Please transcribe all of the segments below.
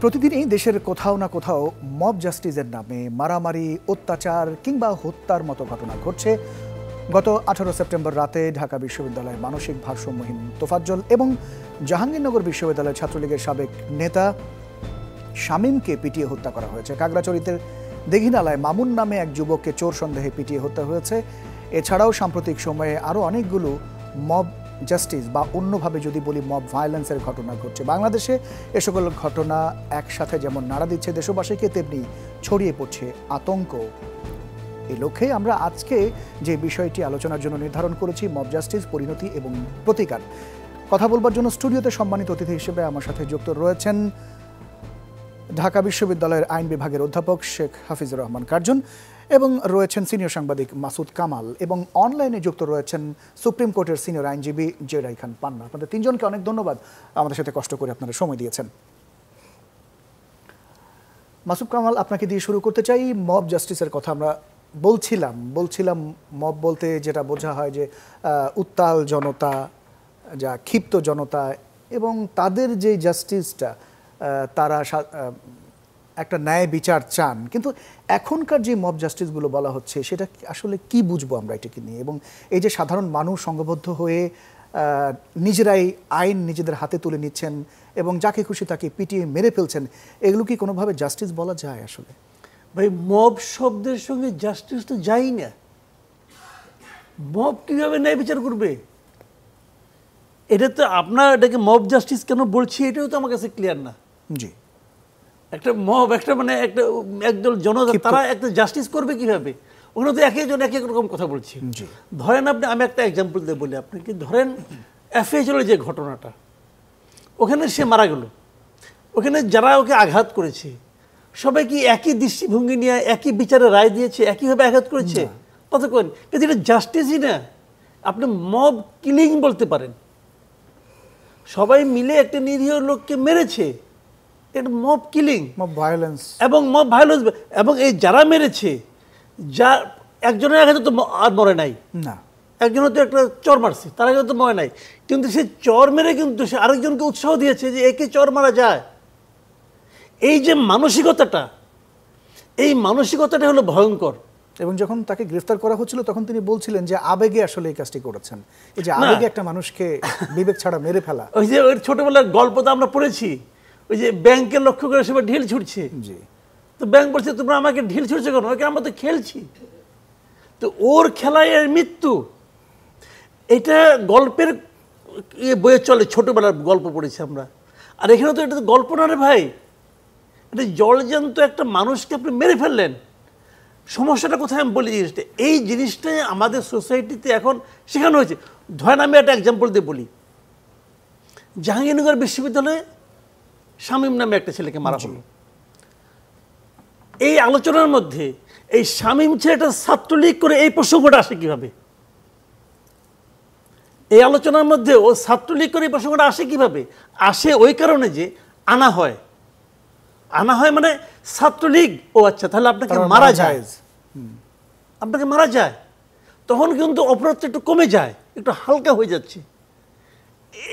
প্রতিদিনই দেশের কোথাও না কোথাও মব জাস্টিসের নামে মারামারি, অত্যাচার কিংবা হত্যার মতো ঘটনা ঘটছে। গত 18 সেপ্টেম্বর রাতে ঢাকা বিশ্ববিদ্যালয়ের মানসিক ভারসাম্যহীন তোফাজ্জল এবং জাহাঙ্গীরনগর বিশ্ববিদ্যালয়ের ছাত্রলীগের সাবেক নেতা শামীমকে পিটিয়ে হত্যা করা হয়েছে। খাগড়াছড়িতে দীঘিনালায় মামুন নামে এক যুবককে চোর সন্দেহে পিটিয়ে হত্যা হয়েছে। এছাড়াও সাম্প্রতিক সময়ে আরও অনেকগুলো মব জাস্টিস বা অন্যভাবে যদি বলি মব ভায়োলেন্সের ঘটনা ঘটছে বাংলাদেশে। এ সকল ঘটনা একসাথে যেমন নাড়া দিচ্ছে দেশবাসীকে, তেমনি ছড়িয়ে পড়ছে আতঙ্ক। এই লক্ষ্যে আমরা আজকে যে বিষয়টি আলোচনার জন্য নির্ধারণ করেছি, মব জাস্টিস, পরিণতি এবং প্রতিকার, কথা বলবার জন্য স্টুডিওতে সম্মানিত অতিথি হিসেবে আমার সাথে যুক্ত রয়েছেন ঢাকা বিশ্ববিদ্যালয়ের আইন বিভাগের অধ্যাপক শেখ হাফিজুর রহমান কার্জন এবং রয়েছেন সিনিয়র সাংবাদিক মাসুদ কামাল, এবং অনলাইনে যুক্ত রয়েছেন সুপ্রিম কোর্টের সিনিয়র আইনজীবী জেরাই খান পান্না। আপনাদের তিনজনকে অনেক ধন্যবাদ, আমাদের সাথে কষ্ট করে আপনারা সময় দিয়েছেন। মাসুদ কামাল, আপনাকে দিয়ে শুরু করতে চাই। মব জাস্টিসের কথা আমরা বলছিলাম মব বলতে যেটা বোঝা হয় যে উত্তাল জনতা, যা ক্ষিপ্ত জনতা, এবং তাদের যে জাস্টিসটা, তারা একটা ন্যায় বিচার চান। কিন্তু এখনকার যে মব জাস্টিসগুলো বলা হচ্ছে সেটা আসলে কি বুঝবো আমরা এটাকে নিয়ে? এবং এই যে সাধারণ মানুষ সংঘবদ্ধ হয়ে নিজেরাই আইন নিজেদের হাতে তুলে নিচ্ছেন এবং যাকে খুশি তাকে পিটিয়ে মেরে ফেলছেন, এগুলো কি কোনোভাবে জাস্টিস বলা যায়? আসলে ভাই, মব শব্দের সঙ্গে জাস্টিস তো যাই না। মব কীভাবে ন্যায় বিচার করবে? এটা তো আপনার এটাকে মব জাস্টিস কেন বলছি এটাও তো আমার কাছে ক্লিয়ার না। জি, একটা মব, একটা মানে একটা একদল জনতা, তারা একটা জাস্টিস করবে কিভাবে? ওখানে তো এক একজন এক এক রকম কথা বলছি। ধরেন আমি একটা এক্সাম্পল দিয়ে বলি আপনাকে। ধরেন এফএইচএলের যে ঘটনাটা, ওখানে সে মারা গেল, ওখানে যারা ওকে আঘাত করেছে সবাই কি একই দৃষ্টিভঙ্গি নিয়ে একই বিচারে রায় দিয়েছে, একইভাবে আঘাত করেছে? কতক্ষণ? কিন্তু এটা জাস্টিসই না, আপনি মব কিলিং বলতে পারেন। সবাই মিলে একটা নিরীহ লোককে মেরেছে, এটা মব কিলিং, মব ভায়োলেন্স। এবং মব ভায়োলেন্স, এবং এই যারা মেরেছে, যা একজনের আঘাতে তো আর মরে নাই না, একজনের তো একটা চর মারছে, তার আগে তো মরে নাই, কিন্তু সে চর মেরে কিন্তু সে আরেকজনকে উৎসাহ দিয়েছে যে একে চর মারা যায়। এই যে মানসিকতাটা, এই মানসিকতাটা হলো ভয়ঙ্কর। এবং যখন তাকে গ্রেফতার করা হচ্ছিল তখন তিনি বলছিলেন যে আবেগে আসলে এই কাজটি করেছেন। এই যে আবেগে একটা মানুষকে বিবেক ছাড়া মেরে ফেলা, ওই যে ওই ছোটবেলার গল্পটা আমরা পড়েছি, ওই যে ব্যাংকে লক্ষ্য করে সবাই ঢিল ছুটছে। জি, তো ব্যাংক বলছে তোমরা আমাকে ঢিল ছুটছে কেন? ওকে আমরা তো খেলছি। তো ওর খেলায় এর মৃত্যু, এটা গল্পের বইয়ে চলে, ছোটবেলার গল্প পড়েছি আমরা। আর এখানে তো এটা তো গল্প না রে ভাই, এটা জলজ্যান্ত একটা মানুষকে আপনি মেরে ফেললেন। সমস্যাটা কোথায় আমি বলি, জিনিসটা এই জিনিসটাই আমাদের সোসাইটিতে এখন শেখানো হয়েছে। ধরেন আমি একটা এক্সাম্পল দিয়ে বলি, জাহাঙ্গীরনগর বিশ্ববিদ্যালয়ে শামীম নামে একটা ছেলেকে মারা হলো। এই আলোচনার মধ্যে এই শামীম ছেলেটা ছাত্রলীগ করে, এই প্রসঙ্গটা আসে কিভাবে? এই আলোচনার মধ্যে ও ছাত্রলীগ করে এই প্রসঙ্গটা আসে কিভাবে? আসে ওই কারণে যে আনা হয় মানে ছাত্রলীগ, ও আচ্ছা তাহলে আপনাকে মারা যায়, আপনাকে মারা যায়, তখন কিন্তু অপরাধটা একটু কমে যায়, একটু হালকা হয়ে যাচ্ছে।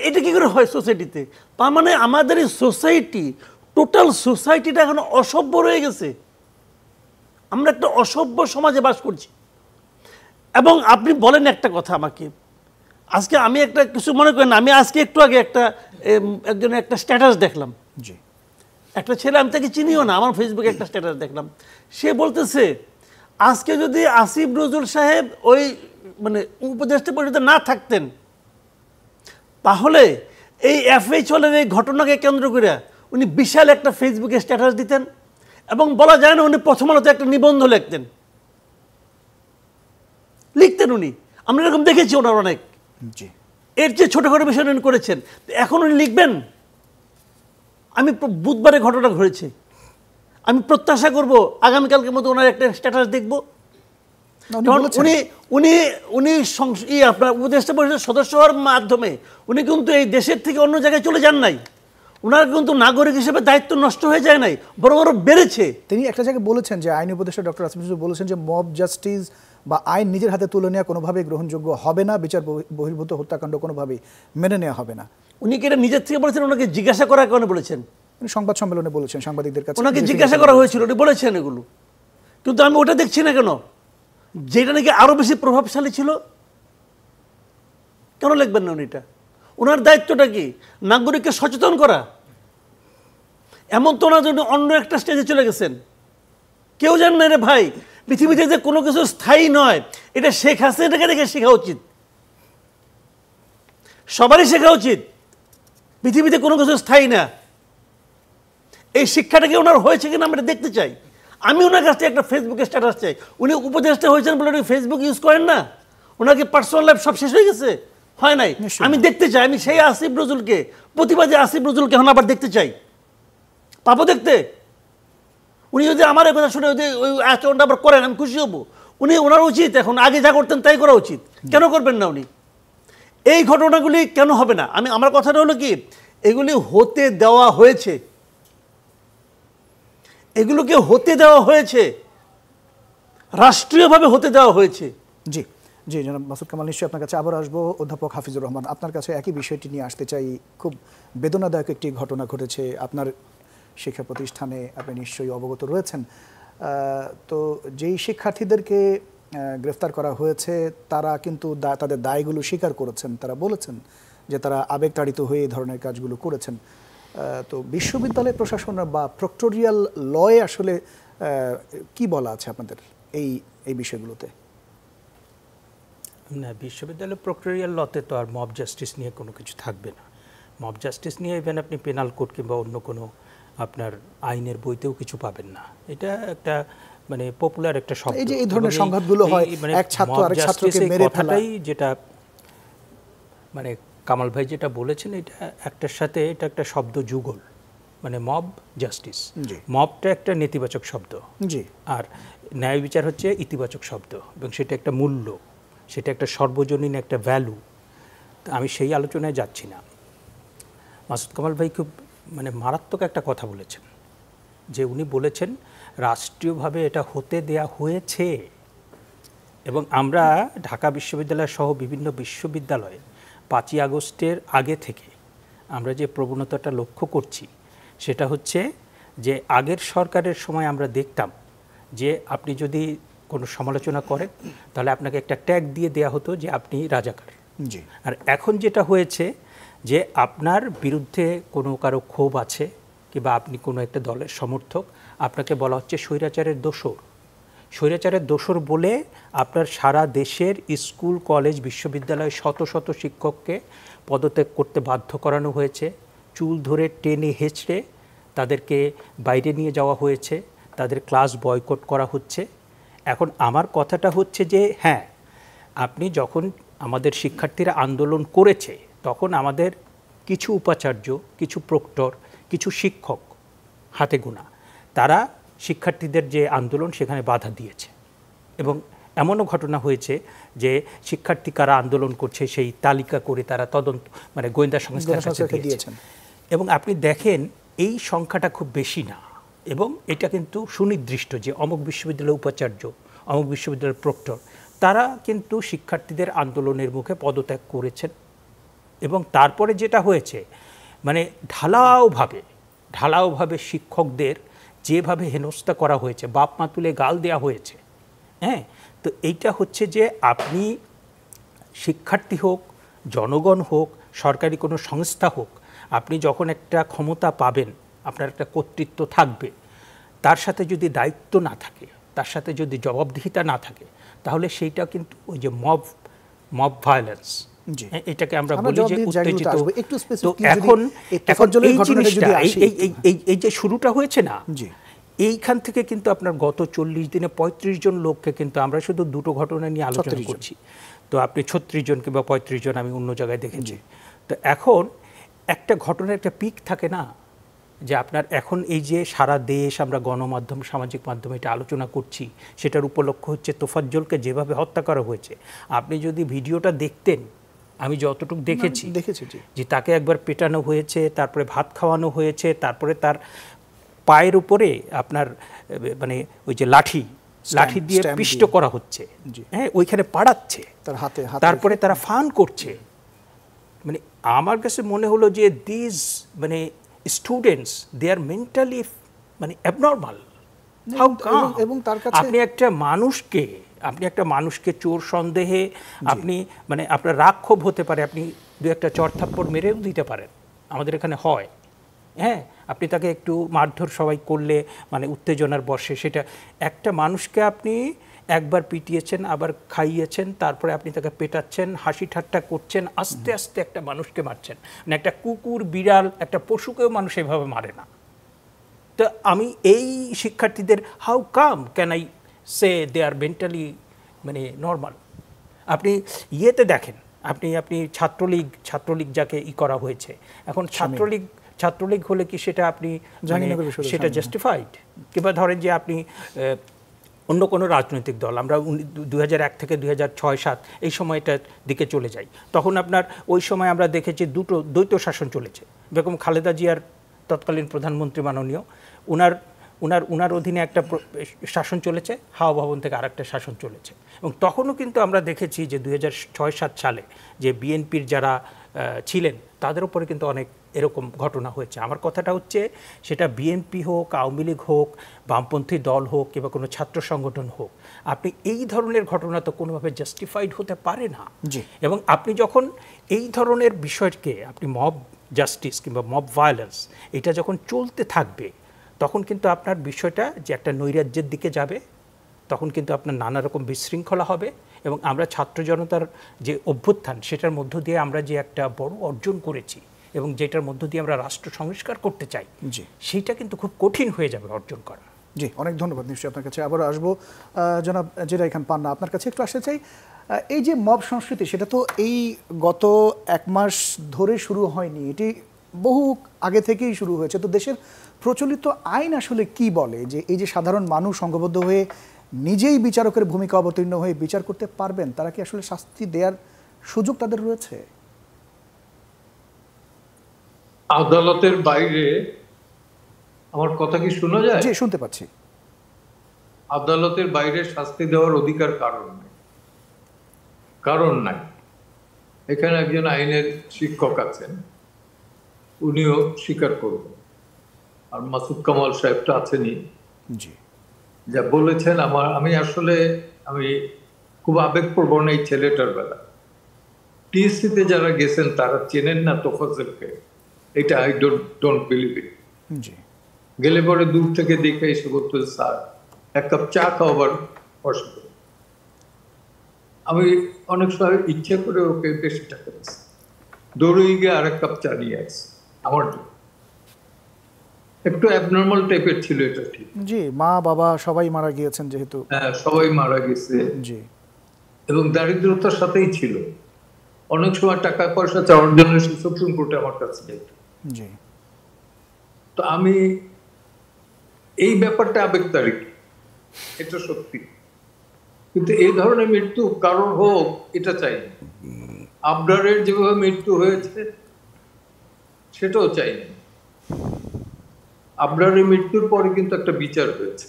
এটা কি করে হয় সোসাইটিতে? তার মানে আমাদের এই সোসাইটি, টোটাল সোসাইটিটা এখন অসভ্য রয়ে গেছে। আমরা একটা অসভ্য সমাজে বাস করছি। এবং আপনি বলেন একটা কথা আমাকে, আজকে আমি একটা কিছু মনে করেন, আমি আজকে একটু আগে একজনের একটা স্ট্যাটাস দেখলাম। জি, একটা ছেলে, আমি তাকে চিনিও না, আমার ফেসবুকে একটা স্ট্যাটাস দেখলাম। সে বলতেছে আজকে যদি আসিফ নজরুল সাহেব ওই মানে উপদেষ্টা পরিষদে না থাকতেন, তাহলে এই এফএইচএলের এই ঘটনাকে কেন্দ্র করে উনি বিশাল একটা ফেসবুকে স্ট্যাটাস দিতেন, এবং বলা যায় না উনি প্রথম আলোতে একটা নিবন্ধ লিখতেন। উনি, আমরা এরকম দেখেছি ওনার অনেক। এর চেয়ে ছোটখাটো বিষয় উনি করেছেন, এখন উনি লিখবেন। আমি বুধবারে ঘটনা ঘটেছে, আমি প্রত্যাশা করব আগামীকালকের মতো ওনার একটা স্ট্যাটাস দেখব। উনি আপনার উপদেষ্টা পরিষদের সদস্য হওয়ার মাধ্যমে উনি কিন্তু এই দেশের থেকে অন্য জায়গায় চলে যান নাই। ওনার কিন্তু নাগরিক হিসেবে দায়িত্ব নষ্ট হয়ে যায় নাই, বরং আরো বেড়েছে। তিনি একটা জায়গায় বলেছেন যে আইন উপদেষ্টা ডক্টর আসিফ নজরুল বলেছেন যে মব জাস্টিস বা আইন নিজের হাতে তুলে নেওয়া কোনোভাবেই গ্রহণযোগ্য হবে না, বিচার বহির্ভূত হত্যাকাণ্ড কোনোভাবেই মেনে নেওয়া হবে না। উনি কি এটা নিজের থেকে বলেছেন, ওনাকে জিজ্ঞাসা করার কারণে বলেছেন? উনি সংবাদ সম্মেলনে বলেছেন সাংবাদিকদের কাছে, ওনাকে জিজ্ঞাসা করা হয়েছিল, উনি বলেছেন এগুলো, কিন্তু আমি ওটা দেখছি না কেন, যেটা নাকি আরো বেশি প্রভাবশালী ছিল। কেন লিখবেন না উনি এটা? ওনার দায়িত্বটা কি? নাগরিককে সচেতন করা। এমন তো না যে অন্য একটা স্টেজে চলে গেছেন। কেউ জান না রে ভাই, পৃথিবীতে যে কোনো কিছু স্থায়ী নয়, এটা শেখ হাসিনাকে দেখে শেখা উচিত, সবারই শেখা উচিত। পৃথিবীতে কোনো কিছু স্থায়ী না, এই শিক্ষাটাকে ওনার হয়েছে কিনা আমরা দেখতে চাই। আমি ওনার কাছ থেকে একটা ফেসবুকে স্ট্যাটাস চাই। উনি উপদেষ্টা হয়েছেন বলে উনি ফেসবুক ইউজ করেন না? ওনাকে পার্সোনাল লাইফ সব শেষ হয়ে গেছে? হয় নাই। আমি দেখতে চাই, আমি সেই আসিফ নজরুলকে, প্রতিবাদী আসিফ নজরুলকে এখন আবার দেখতে চাই। পাবো দেখতে? উনি যদি আমার এই কথা শুনে যদি ওই আচরণটা আবার করেন, আমি খুশি হব। উনি ওনার উচিত এখন আগে যা করতেন তাই করা উচিত। কেন করবেন না উনি? এই ঘটনাগুলি কেন হবে না? আমার কথাটা হলো কি, এগুলি হতে দেওয়া হয়েছে, এগুলোকে হতে দেওয়া হয়েছে, রাষ্ট্রীয়ভাবে হতে দেওয়া হয়েছে। জি জি, জনাব মাসুদ কামাল, নিশ্চয়ই আপনার কাছে আবার আসবো। অধ্যাপক হাফিজুর রহমান, আপনার কাছে একই বিষয়টি নিয়ে আসতে চাই। খুব বেদনাদায়ক একটি ঘটনা ঘটেছে আপনার শিক্ষা প্রতিষ্ঠানে, আপনি নিশ্চয়ই অবগত রয়েছেন। তো যেই শিক্ষার্থীদেরকে গ্রেফতার করা হয়েছে তারা কিন্তু তাদের দায়গুলো স্বীকার করেছেন। তারা বলেছেন যে তারা আবেগতাড়িত হয়ে এই ধরনের কাজগুলো করেছেন। তো বিশ্ববিদ্যালয় প্রশাসন বা প্রক্টোরিয়াল লয়ে আসলে কি বলা আছে আপনাদের এই বিষয়গুলোতে? না, বিশ্ববিদ্যালয় প্রক্টোরিয়াল লতে তো আর মব জাস্টিস নিয়ে কোনো কিছু থাকবে না। মব জাস্টিস নিয়ে ইভেন আপনি পেনাল কোড কিংবা অন্য কোনো আপনার আইনের বইতেও কিছু পাবেন না। এটা একটা মানে পপুলার একটা শব্দ। এই যে এই ধরনের সংঘাতগুলো হয়, এক ছাত্র আরেক ছাত্রকে মেরে ফেলা, যেটা মানে কামাল ভাই যেটা বলেছেন, এটা একটার সাথে এটা একটা শব্দ যুগল, মানে মব জাস্টিস। মবটা একটা নেতিবাচক শব্দ, জি, আর ন্যায় বিচার হচ্ছে ইতিবাচক শব্দ, এবং সেটা একটা মূল্য, সেটা একটা সর্বজনীন একটা ভ্যালু। আমি সেই আলোচনায় যাচ্ছি না। মাসুদ কামাল ভাই খুব মানে মারাত্মক একটা কথা বলেছেন, যে উনি বলেছেন রাষ্ট্রীয়ভাবে এটা হতে দেয়া হয়েছে, এবং আমরা ঢাকা বিশ্ববিদ্যালয় সহ বিভিন্ন বিশ্ববিদ্যালয়ে 5ই আগস্টের আগে থেকে আমরা যে প্রবণতাটা লক্ষ্য করছি সেটা হচ্ছে যে আগের সরকারের সময় আমরা দেখতাম যে আপনি যদি কোনো সমালোচনা করেন তাহলে আপনাকে একটা ট্যাগ দিয়ে দেয়া হতো যে আপনি রাজাকার। জি। আর এখন যেটা হয়েছে যে আপনার বিরুদ্ধে কোনো কারো ক্ষোভ আছে কিংবা আপনি কোনো একটা দলের সমর্থক, আপনাকে বলা হচ্ছে স্বৈরাচারের দোসর। স্বৈরাচারের দোসর বলে আপনার সারা দেশের স্কুল, কলেজ, বিশ্ববিদ্যালয়ে শত শত শিক্ষককে পদত্যাগ করতে বাধ্য করানো হয়েছে। চুল ধরে টেনে হেঁচড়ে তাদেরকে বাইরে নিয়ে যাওয়া হয়েছে, তাদের ক্লাস বয়কট করা হচ্ছে। এখন আমার কথাটা হচ্ছে যে হ্যাঁ, আপনি যখন আমাদের শিক্ষার্থীরা আন্দোলন করেছে তখন আমাদের কিছু উপাচার্য, কিছু প্রক্টর, কিছু শিক্ষক হাতে গোনা, তারা শিক্ষার্থীদের যে আন্দোলন সেখানে বাধা দিয়েছে, এবং এমনও ঘটনা হয়েছে যে শিক্ষার্থী কারা আন্দোলন করছে সেই তালিকা করে তারা তদন্ত মানে গোয়েন্দা সংস্থার কাছে দিয়েছেন। এবং আপনি দেখেন এই সংখ্যাটা খুব বেশি না, এবং এটা কিন্তু সুনির্দিষ্ট যে অমুক বিশ্ববিদ্যালয়ের উপাচার্য, অমুক বিশ্ববিদ্যালয়ের প্রক্টর, তারা কিন্তু শিক্ষার্থীদের আন্দোলনের মুখে পদত্যাগ করেছেন। এবং তারপরে যেটা হয়েছে মানে ঢালাওভাবে শিক্ষকদের যেভাবে হেনস্থা করা হয়েছে, বাপ মা তুলে গাল দেওয়া হয়েছে, হ্যাঁ। তো এইটা হচ্ছে যে আপনি শিক্ষার্থী হোক, জনগণ হোক, সরকারি কোনো সংস্থা হোক, আপনি যখন একটা ক্ষমতা পাবেন, আপনার একটা কর্তৃত্ব থাকবে, তার সাথে যদি দায়িত্ব না থাকে, তার সাথে যদি জবাবদিহিতা না থাকে, তাহলে সেইটা কিন্তু ওই যে মব ভায়োলেন্স, এটাকে আমরা বলি যে উত্তেজিত। তো এখন এই যে শুরুটা হয়েছে না, এইখান থেকে কিন্তু আপনার গত 40 দিনে 35 জন লোককে কিন্তু আমরা শুধু দুটো ঘটনা নিয়ে আলোচনা করছি, তো আপনি 36 জন কিংবা 35 জন আমি অন্য জায়গায় দেখেছি। তো এখন একটা ঘটনার একটা পিক থাকে না, যে আপনার এখন এই যে সারা দেশ আমরা গণমাধ্যম, সামাজিক মাধ্যমে এটা আলোচনা করছি, সেটার উপলক্ষ হচ্ছে তোফাজ্জলকে যেভাবে হত্যা করা হয়েছে। আপনি যদি ভিডিওটা দেখতেন, আমি যতটুকু দেখেছি যে তাকে একবার পেটানো হয়েছে, তারপরে ভাত খাওয়ানো হয়েছে, তারপরে তার পায়ের উপরে আপনার মানে ওই যে লাঠি দিয়ে পিষ্ট করা হচ্ছে, হ্যাঁ, ওইখানে পাড়াচ্ছে তার হাতে, তারপরে তারা ফান করছে। মানে আমার কাছে মনে হলো যে দিস মানে স্টুডেন্টস দে আর মেন্টালি মানে অ্যাবনর্মাল। How come? এবং তার কাছে আপনি একটা মানুষকে চোর সন্দেহে আপনি মানে আপনার রাগ ক্ষোভ হতে পারে, আপনি দু একটা চড় থাপ্পড় মেরেও দিতে পারেন, আমাদের এখানে হয়। হ্যাঁ, আপনি তাকে একটু মারধর সবাই করলে মানে উত্তেজনার বশে, সেটা একটা মানুষকে আপনি একবার পিটিয়েছেন, আবার খাইয়েছেন, তারপরে আপনি তাকে পেটাচ্ছেন, হাসি ঠাট্টা করছেন, আস্তে আস্তে একটা মানুষকে মারছেন। মানে একটা কুকুর, বিড়াল, একটা পশুকেও মানুষ এভাবে মারে না। তো আমি এই শিক্ষার্থীদের how come can I say they are mentally মানে নর্মাল? আপনি ইয়েতে দেখেন, আপনি ছাত্রলীগ যাকে করা হয়েছে এখন, ছাত্রলীগ হলে কি সেটা আপনি সেটা জাস্টিফাইড? কিংবা ধরেন যে আপনি অন্য কোনো রাজনৈতিক দল, আমরা 2001 থেকে 2006-07 এই সময়টার দিকে চলে যাই, তখন আপনার ওই সময় আমরা দেখেছি দুটো দ্বৈত শাসন চলেছে। বেগম খালেদা জিয়ার তৎকালীন প্রধানমন্ত্রী মাননীয়, উনার অধীনে একটা শাসন চলেছে, হাওয়া ভবন থেকে আরেকটা শাসন চলেছে। এবং তখনও কিন্তু আমরা দেখেছি যে 2006-07 সালে যে বিএনপির যারা ছিলেন তাদের উপরে কিন্তু অনেক এরকম ঘটনা হয়েছে। আমার কথাটা হচ্ছে, সেটা বিএনপি হোক, আওয়ামী লীগ হোক, বামপন্থী দল হোক, কিংবা কোনো ছাত্র সংগঠন হোক, আপনি এই ধরনের ঘটনা তো কোনোভাবে জাস্টিফাইড হতে পারে না। এবং আপনি যখন এই ধরনের বিষয়কে আপনি মব জাস্টিস কিংবা মব ভায়োলেন্স এটা যখন চলতে থাকবে, তখন কিন্তু আপনার বিষয়টা যে একটা নৈরাজ্যের দিকে যাবে, তখন কিন্তু আপনার নানা রকম বিশৃঙ্খলা হবে। এবং আমরা ছাত্র জনতার যে অভ্যুত্থান, সেটার মধ্য দিয়ে আমরা যে একটা বড় অর্জন করেছি এবং যেটার মধ্য দিয়ে আমরা রাষ্ট্র সংস্কার করতে চাই, সেইটা কিন্তু খুব কঠিন হয়ে যাবে অর্জন করা। জি, অনেক ধন্যবাদ। নিশ্চয়ই আপনার কাছে আবার আসবো। জনাব যেটা এখান পান না, আপনার কাছে একটু আসতে চাই। এই যে মব সংস্কৃতি, সেটা তো এই গত 1 মাস ধরে শুরু হয়নি, এটি বহু আগে থেকেই শুরু হয়েছে। তো দেশের প্রচলিত আইন আসলে কি বলে যে এই যে সাধারণ মানুষ সংঘবদ্ধ হয়ে নিজেই বিচারকের ভূমিকা অবতীর্ণ হয়ে বিচার করতে পারবেন, তারা কি আসলে শাস্তি দেওয়ার সুযোগ তাদের রয়েছে? আদালতের বাইরে আমার কথা কি শোনা যায়? জি, শুনতে পাচ্ছি। আদালতের বাইরে শাস্তি দেওয়ার অধিকার কারণ নাই। এখানে একজন আইনের শিক্ষক আছেন, উনিও স্বীকার করবেন। আর মাসুদ কামাল সাহেব তো আছেনই, যা বলেছেন। আমি খুব আবেগপ্রবণ এই ছেলেটার বেলা। টিএসসিতে যারা গেছেন তারা চেনেন না তোফাজ্জলকে, এটা আই ডোন্ট বিলিভ ইট। গেলে পরে দূর থেকে দেখে এসে বলতো, স্যার 1 কাপ চা খাওয়াবার অসুবিধা। আমি অনেক সময় ইচ্ছে করে ওকে বেশি টাকা দিচ্ছি, দৌড়ে গিয়ে 1 কাপ চা নিয়ে আসছি। আমার একটু অ্যাবনর্মাল টাইপের ছিল এটা, ঠিক। জি, মা বাবা সবাই মারা গিয়েছেন যেহেতু। হ্যাঁ, সবাই মারা গেছে। জি, এবং দারিদ্রতার সাথেই ছিল। অনেক সময় টাকা পয়সা চাওয়ার জন্য সুপ্রিম কোর্টে আমার কাছে যেত। জি, তো আমি এই ব্যাপারটা আবেগতাড়িত, এটা সত্যি। কিন্তু এই ধরনের মৃত্যু কারোর হোক এটা চাই না। আবরারের যেভাবে মৃত্যু হয়েছে সেটাও চাই না। আবরারের মৃত্যুর পরে কিন্তু একটা বিচার হয়েছে,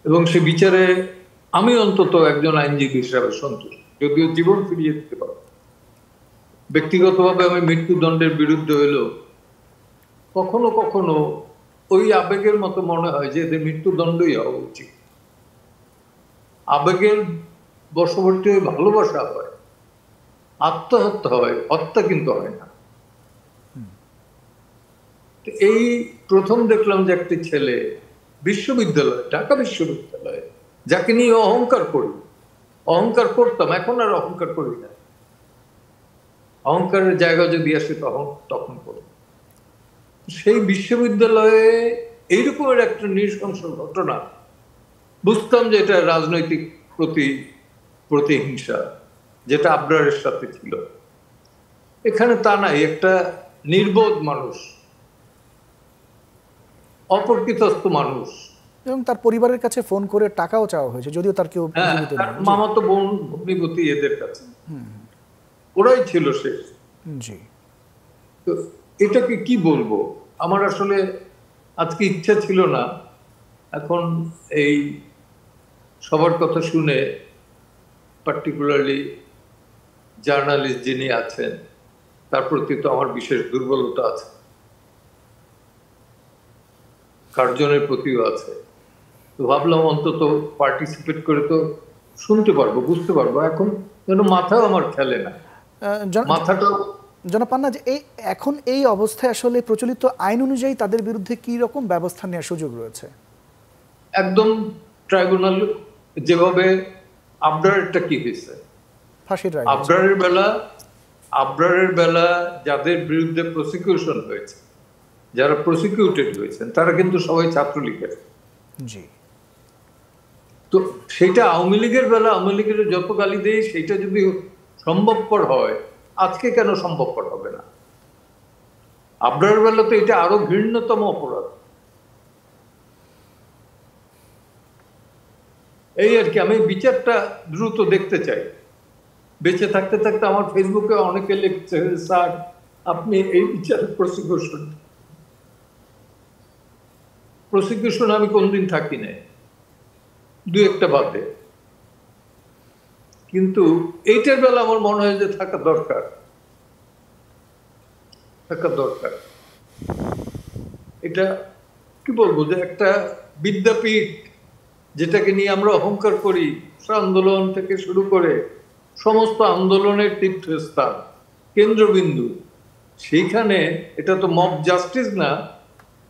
এবং সে বিচারে আমি অন্তত একজন আইনজীবী হিসাবে সন্তুষ্ট, যদিও জীবন ফিরিয়ে দিতে পারব। ব্যক্তিগতভাবে আমি মৃত্যুদণ্ডের বিরুদ্ধে হইলেও কখনো কখনো ওই আবেগের মতো মনে হয় যে এদের মৃত্যুদণ্ডই হওয়া উচিত। আবেগের বশবর্তী হয়ে ভালোবাসা হয়, আত্মহত্যা হয়, হত্যা কিন্তু হয় না। এই প্রথম দেখলাম যে একটি ছেলে বিশ্ববিদ্যালয়ে, ঢাকা বিশ্ববিদ্যালয়ে, যাকে নিয়ে অহংকার করতাম, এখন আর অহংকার করি না। অহংকারের জায়গা যদি আসে তখন করি। সেই বিশ্ববিদ্যালয়ে এইরকমের একটা নৃশংস ঘটনা, বুঝতাম যে এটা রাজনৈতিক প্রতিহিংসা, যেটা আবরারের সাথে ছিল। এখানে তা নাই, একটা নির্বোধ মানুষ, অপরিচিত মানুষ, এবং তার পরিবারের কাছে ফোন করে টাকাও চাওয়া হয়েছে, যদিও তার কেউ মামাতো বোন ভগ্নিপতি এদের কাছে, ওরাই ছিল শেষ। জি, তো এটাকে কি বলবো, আমার আসলে আজকে ইচ্ছা ছিল না। এখন এই সবার কথা শুনে, পার্টিকুলারলি জার্নালিস্ট যিনি আছেন তার প্রতি তো আমার বিশেষ দুর্বলতা আছে, কার্জনের প্রতিও আছে। তো ভাবলাম অন্তত পার্টিসিপেট করে তো শুনতে পারবো, বুঝতে পারবো। এখন যেন মাথাও আমার খেলে না, মাথাটা। জনাব পান্না, যে এখন এই অবস্থায় আসলে প্রচলিত আইন অনুযায়ী তাদের বিরুদ্ধে কি রকম ব্যবস্থা নেওয়ার সুযোগ রয়েছে? একদম ট্রাইব্যুনাল যেভাবে আবরারেরটা কি হয়েছে, ফাঁসির রায়। আবরারের বেলা যাদের বিরুদ্ধে প্রসিকিউশন হয়েছে, যারা প্রসিকিউটেড হয়েছেন, তারা কিন্তু সবাই ছাত্রলীগের। জি। তো সেটা আওয়ামী লীগের বেলা আওয়ামী লীগের যত গালি দেয়, সেটা যদি সম্ভবপর হয়, আজকে কেন সম্ভবপর হবে না? আবরারের বেলা তো এটা আরো ঘৃণ্যতম অপরাধ। এই আর কি, আমি বিচারটা দ্রুত দেখতে চাই। বেঁচে থাকতে থাকতে আমার ফেসবুকে অনেকে লিখছে, স্যার আপনি এই বিচার প্রসিকিউশন আমি কোনদিন থাকি নাই, দু একটা বাদে, কিন্তু এইটার বেলা আমার মনে হয় যে থাকা দরকার। এটা কি বলবো, যে একটা বিদ্যাপীঠ যেটাকে নিয়ে আমরা অহংকার করি, আন্দোলন থেকে শুরু করে সমস্ত আন্দোলনের তীর্থস্থান, কেন্দ্রবিন্দু, সেইখানে এটা তো মব জাস্টিস না,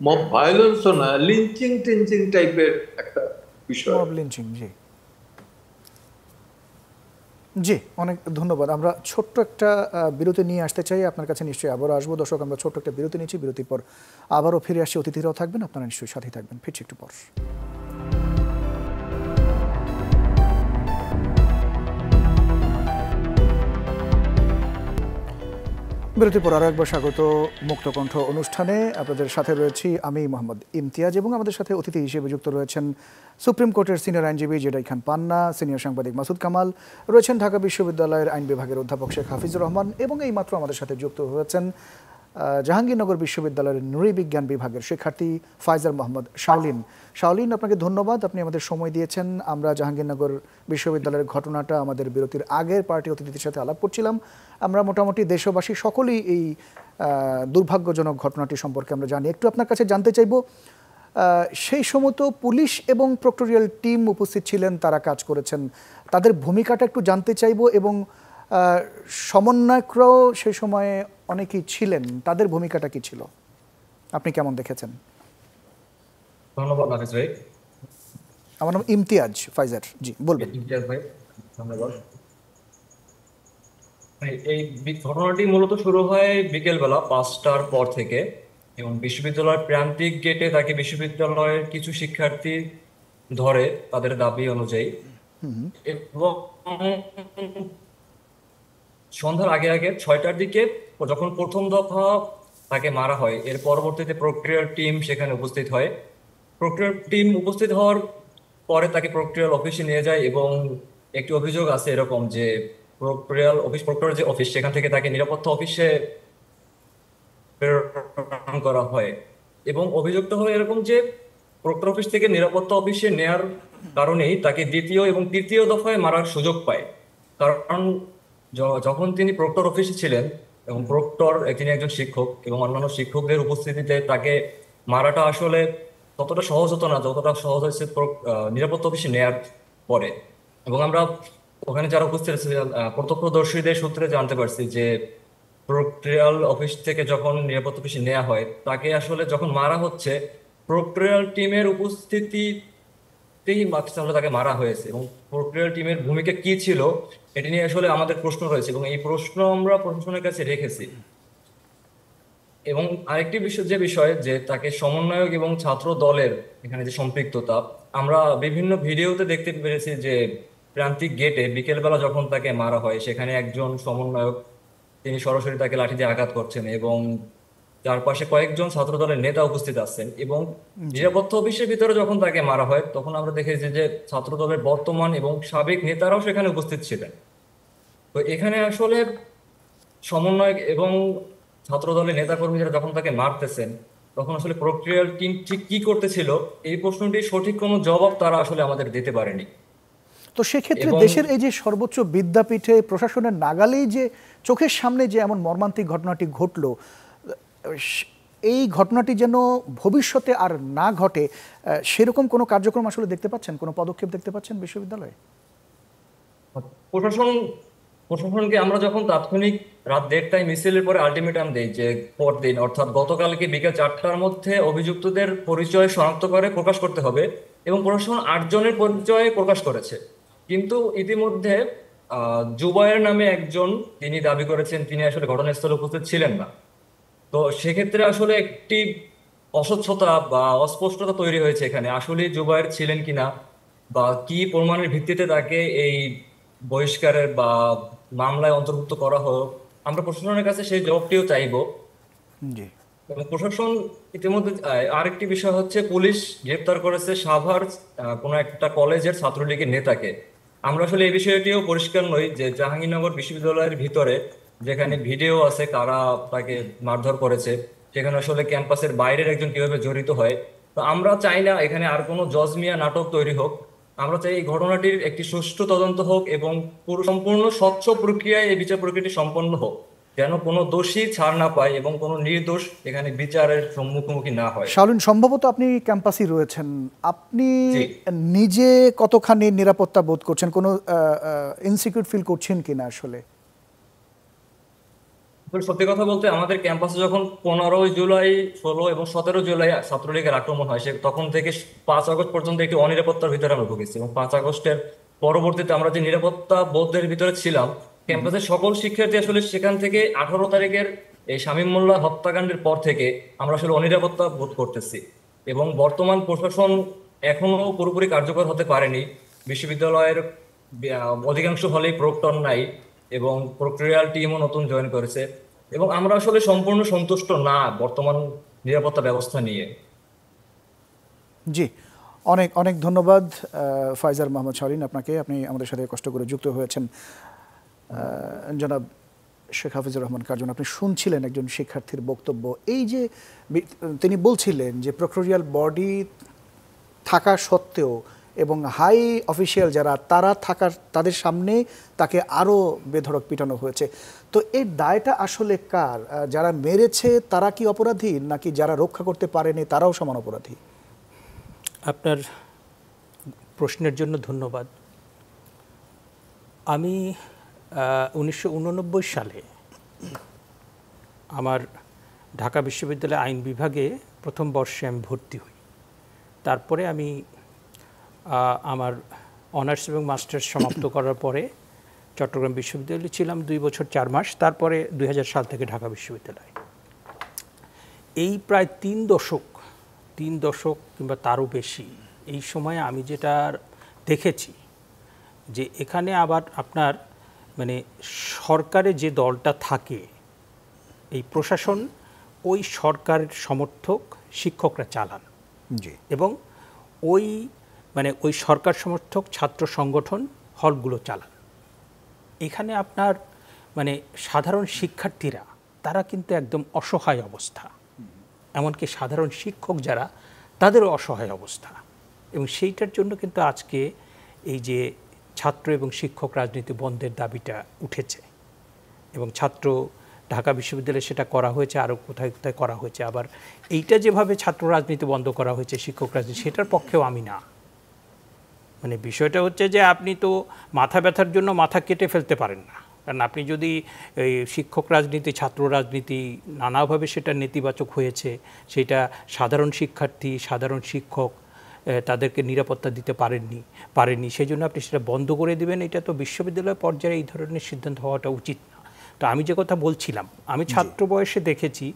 মব ভায়োলেন্সও না, লিঞ্চিং টিঞ্চিং টাইপের একটা বিষয়। Mob lynching. জি জি, অনেক ধন্যবাদ। আমরা ছোট্ট একটা বিরতি নিয়ে আসতে চাই আপনার কাছে, নিশ্চয়ই আবারও আসবো। দর্শক, আমরা ছোট্ট একটা বিরতি নিচ্ছি, বিরতির পর আবারও ফিরে আসছি। অতিথিরাও থাকবেন, আপনারা নিশ্চয়ই সাথেই থাকবেন। ফিরছি একটু পর। বিরতির পর আরও একবার স্বাগত মুক্তকণ্ঠ অনুষ্ঠানে। আপনাদের সাথে রয়েছি আমি মোহাম্মদ ইমতিয়াজ, এবং আমাদের সাথে অতিথি হিসেবে যুক্ত রয়েছেন সুপ্রিম কোর্টের সিনিয়র আইনজীবী জেডাই খান পান্না, সিনিয়র সাংবাদিক মাসুদ কামাল, রয়েছেন ঢাকা বিশ্ববিদ্যালয়ের আইন বিভাগের অধ্যাপক শেখ হাফিজুর রহমান, এবং এইমাত্র আমাদের সাথে যুক্ত হয়েছেন জাহাঙ্গীরনগর বিশ্ববিদ্যালয়ের নৃবিজ্ঞান বিভাগের শিক্ষার্থী ফাইজার মোহাম্মদ শাওলিন। শাওলিন, আপনাকে ধন্যবাদ, আপনি আমাদের সময় দিয়েছেন। আমরা জাহাঙ্গীরনগর বিশ্ববিদ্যালয়ের ঘটনাটা আমাদের বিরতির আগের পার্টি অতিথিদের সাথে আলাপ করছিলাম। আমরা মোটামুটি দেশবাসী সকলেই এই দুর্ভাগ্যজনক ঘটনাটি সম্পর্কে আমরা জানি। একটু আপনার কাছে জানতে চাইব, সেই সময় তো পুলিশ এবং প্রক্টোরিয়াল টিম উপস্থিত ছিলেন, তারা কাজ করেছেন, তাদের ভূমিকাটা একটু জানতে চাইব, এবং সমন্বয়করাও সেই সময়ে অনেকেই ছিলেন, তাদের ভূমিকাটা কি ছিল, আপনি কেমন দেখেছেন? ধন্যবাদ নাফিস ভাই। আমার নাম ইমতিয়াজ। ফাইজার জি বলবেন। ইমতিয়াজ ভাই ধন্যবাদ। এই ঘটনাটি মূলত শুরু হয় বিকেলবেলা 5টার পর থেকে, এবং বিশ্ববিদ্যালয়ের প্রান্তিক গেটে তাকে বিশ্ববিদ্যালয়ের কিছু শিক্ষার্থী ধরে তাদের দাবি অনুযায়ী, এবং সন্ধ্যার আগে আগে 6টার দিকে যখন প্রথম দফা তাকে মারা হয়, এর পরবর্তীতে প্রক্রিয়ার টিম সেখানে উপস্থিত হয়। প্রক্রিয়ার টিম উপস্থিত হওয়ার পরে তাকে প্রক্রিয়ার অফিসে নিয়ে যায়, এবং একটি অভিযোগ আছে এরকম যে প্রক্রিয়ার যে অফিস, সেখান থেকে তাকে নিরাপত্তা অফিসে প্রেরণ করা হয়। এবং অভিযোগটা হয় এরকম যে প্রক্রিয়ার অফিস থেকে নিরাপত্তা অফিসে নেয়ার কারণেই তাকে দ্বিতীয় এবং তৃতীয় দফায় মারার সুযোগ পায়। কারণ যখন তিনি প্রক্টর অফিসে ছিলেন, এবং প্রক্টর তিনি একজন শিক্ষক, এবং অন্যান্য শিক্ষকদের উপস্থিতিতে তাকে মারাটা আসলে ততটা সহজ হতো না যতটা সহজ হয়েছে নিরাপত্তা অফিসে নেয়ার পরে। এবং আমরা ওখানে যারা উপস্থিত ছিলেন প্রত্যক্ষদর্শীদের সূত্রে জানতে পারছি যে প্রক্রিয়াল অফিস থেকে যখন নিরাপত্তা অফিসে নেওয়া হয়, তাকে আসলে যখন মারা হচ্ছে প্রক্রিয়াল টিমের উপস্থিতিতেই আসলে তাকে মারা হয়েছে। এবং প্রক্রিয়াল টিমের ভূমিকা কি ছিল এটি নিয়ে আসলে আমাদের প্রশ্ন রয়েছে, এবং এই প্রশ্ন আমরা প্রশাসনের কাছে রেখেছি। এবং আরেকটি বিষয় যে তাকে সমন্বয়ক এবং ছাত্র দলের এখানে যে সম্পৃক্ততা, আমরা বিভিন্ন ভিডিওতে দেখতে পেরেছি যে প্রান্তিক গেটে বিকেলবেলা যখন তাকে মারা হয়, সেখানে একজন সমন্বয়ক তিনি সরাসরি তাকে লাঠি দিয়ে আঘাত করছেন, এবং চারপাশে কয়েকজন ছাত্র দলের নেতা উপস্থিত আছেন। এবং নিরাপত্তা অফিসের ভিতরে যখন তাকে মারা হয়, তখন আমরা দেখেছি যে ছাত্র দলের বর্তমান এবং সাবেক নেতারাও সেখানে উপস্থিত ছিলেন। তো এখানে আসলে সমন্বয়ক এবং ছাত্র দলের নেতাকর্মীরা যখন তাকে মারতেছেন, তখন আসলে প্রক্রিয়ার টিম ঠিক কি করতেছিল, এই প্রশ্নটির সঠিক কোনো জবাব তারা আসলে আমাদের দিতে পারেনি। তো সেক্ষেত্রে দেশের এই যে সর্বোচ্চ বিদ্যাপীঠে প্রশাসনের নাগালেই যে চোখের সামনে যে এমন মর্মান্তিক ঘটনাটি ঘটলো, এই ঘটনাটি যেন ভবিষ্যতে আর না ঘটে সেরকম কোনো কার্যক্রম আসলে দেখতে পাচ্ছেন, কোনো পদক্ষেপ দেখতে পাচ্ছেন বিশ্ববিদ্যালয়ে? প্রশাসনকে আমরা যখন তাৎক্ষণিক রাত 1:30টায় মিছিলের পরে আলটিমেটাম দেই যে পরদিন অর্থাৎ গতকালকে বিকেল 4টার মধ্যে অভিযুক্তদের পরিচয় শনাক্ত করে প্রকাশ করতে হবে, এবং প্রশাসন 8 জনের পরিচয় প্রকাশ করেছে। কিন্তু ইতিমধ্যে জুবায়ের নামে একজন, তিনি দাবি করেছেন তিনি আসলে ঘটনাস্থলে উপস্থিত ছিলেন না। তো সেক্ষেত্রে আসলে একটি অস্বচ্ছতা বা অস্পষ্টতা তৈরি হয়েছে এখানে, আসলে জুবায়ের ছিলেন কিনা বা কি প্রমাণের ভিত্তিতে তাকে এই বহিষ্কারের বা মামলায় অন্তর্ভুক্ত করা হোক, আমরা প্রশাসনের কাছে সেই জবাবটিও চাইব। এবং প্রশাসন ইতিমধ্যে আরেকটি বিষয় হচ্ছে, পুলিশ গ্রেপ্তার করেছে সাভার কোনো একটা কলেজের ছাত্রলীগের নেতাকে। আমরা আসলে এই বিষয়টিও পরিষ্কার নই যে জাহাঙ্গীরনগর বিশ্ববিদ্যালয়ের ভিতরে যেখানে ভিডিও আছে কারা তাকে মারধর করেছে, সেখানে আসলে ক্যাম্পাসের বাইরের একজন কিভাবে জড়িত হয়। তো আমরা চাই না এখানে আর কোনো জজমিয়া নাটক তৈরি হোক, আমরা চাই এই ঘটনাটির একটি সুষ্ঠু তদন্ত হোক এবং সম্পূর্ণ স্বচ্ছ প্রক্রিয়ায় এই বিচার প্রক্রিয়াটি সম্পন্ন হোক, যেন কোনো দোষী ছাড় না পায় এবং কোনো নির্দোষ এখানে বিচারের মুখোমুখি না হয়। শাওলিন, সম্ভবত আপনি ক্যাম্পাসে রয়েছেন, আপনি নিজে কতখানি নিরাপত্তা বোধ করছেন, কোনো ইনসিকিউর ফিল করছেন কিনা? আসলে সত্যি কথা বলতে আমাদের ক্যাম্পাসে যখন 15 জুলাই, 16 এবং 17 জুলাই ছাত্রলীগের আক্রমণ হয়, তখন থেকে 5 আগস্ট পর্যন্ত একটি অনিরাপত্তার ভিতরে আমরা ঢুকেছি, এবং 5 আগস্টের পরবর্তীতে আমরা যে নিরাপত্তা বোধের ভিতরে ছিলাম, ক্যাম্পাসের সকল শিক্ষার্থী আসলে সেখান থেকে 18 তারিখের এই শামীম মোল্লা হত্যাকাণ্ডের পর থেকে আমরা আসলে অনিরাপত্তা বোধ করতেছি। এবং বর্তমান প্রশাসন এখনো পুরোপুরি কার্যকর হতে পারেনি। বিশ্ববিদ্যালয়ের অধিকাংশ হলেই প্রক্টর নাই এবং প্রক্রিয়াল টিমও নতুন জয়েন করেছে, এবং আমরা আসলে সম্পূর্ণ সন্তুষ্ট না বর্তমান নিরাপত্তা ব্যবস্থা নিয়ে। জি, অনেক অনেক ধন্যবাদ ফাইজার মোহাম্মদ শাওলিন আপনাকে, আপনি আমাদের সাথে কষ্ট করে যুক্ত হয়েছেন। জনাব শেখ হাফিজুর রহমান কার্জন, আপনি শুনছিলেন একজন শিক্ষার্থীর বক্তব্য। এই যে তিনি বলছিলেন যে প্রক্টোরিয়াল বডি থাকা সত্ত্বেও এবং হাই অফিসিয়াল যারা তারা থাকার, তাদের সামনে তাকে আরও বেধড়ক পিটানো হয়েছে। তো এর দায়টা আসলে কার? যারা মেরেছে তারা কি অপরাধী, নাকি যারা রক্ষা করতে পারেনি তারাও সমান অপরাধী? আপনার প্রশ্নের জন্য ধন্যবাদ। আমি 1989 সালে আমার ঢাকা বিশ্ববিদ্যালয় আইন বিভাগে প্রথম বর্ষে আমি ভর্তি হই। তারপরে আমি আমার অনার্স এবং মাস্টার্স সমাপ্ত করার পরে চট্টগ্রাম বিশ্ববিদ্যালয়ে ছিলাম 2 বছর 4 মাস। তারপরে 2000 সাল থেকে ঢাকা বিশ্ববিদ্যালয়। এই প্রায় 3 দশক কিংবা তারও বেশি এই সময়ে আমি যেটা দেখেছি যে এখানে আবার আপনার মানে সরকারে যে দলটা থাকে, এই প্রশাসন ওই সরকারের সমর্থক শিক্ষকরা চালান, এবং ওই সরকার সমর্থক ছাত্র সংগঠন হলগুলো চালান। এখানে আপনার মানে সাধারণ শিক্ষার্থীরা তারা কিন্তু একদম অসহায় অবস্থা, এমনকি সাধারণ শিক্ষক যারা তাদেরও অসহায় অবস্থা। এবং সেইটার জন্য কিন্তু আজকে এই যে ছাত্র এবং শিক্ষক রাজনীতি বন্ধের দাবিটা উঠেছে, এবং ঢাকা বিশ্ববিদ্যালয়ে সেটা করা হয়েছে, আরও কোথায় কোথায় করা হয়েছে। আবার এইটা যেভাবে ছাত্র রাজনীতি বন্ধ করা হয়েছে, শিক্ষক রাজনীতি, সেটার পক্ষেও আমি না। মানে বিষয়টা হচ্ছে যে আপনি তো মাথা ব্যথার জন্য মাথা কেটে ফেলতে পারেন না, কারণ আপনি যদি এই শিক্ষক রাজনীতি, ছাত্র রাজনীতি নানাভাবে সেটা নেতিবাচক হয়েছে, সেটা সাধারণ শিক্ষার্থী, সাধারণ শিক্ষক তাদেরকে নিরাপত্তা দিতে পারেননি, সেই জন্য আপনি সেটা বন্ধ করে দেবেন, এটা তো বিশ্ববিদ্যালয় পর্যায়ে এই ধরনের সিদ্ধান্ত হওয়াটা উচিত না। তো আমি যে কথা বলছিলাম, আমি ছাত্র বয়সে দেখেছি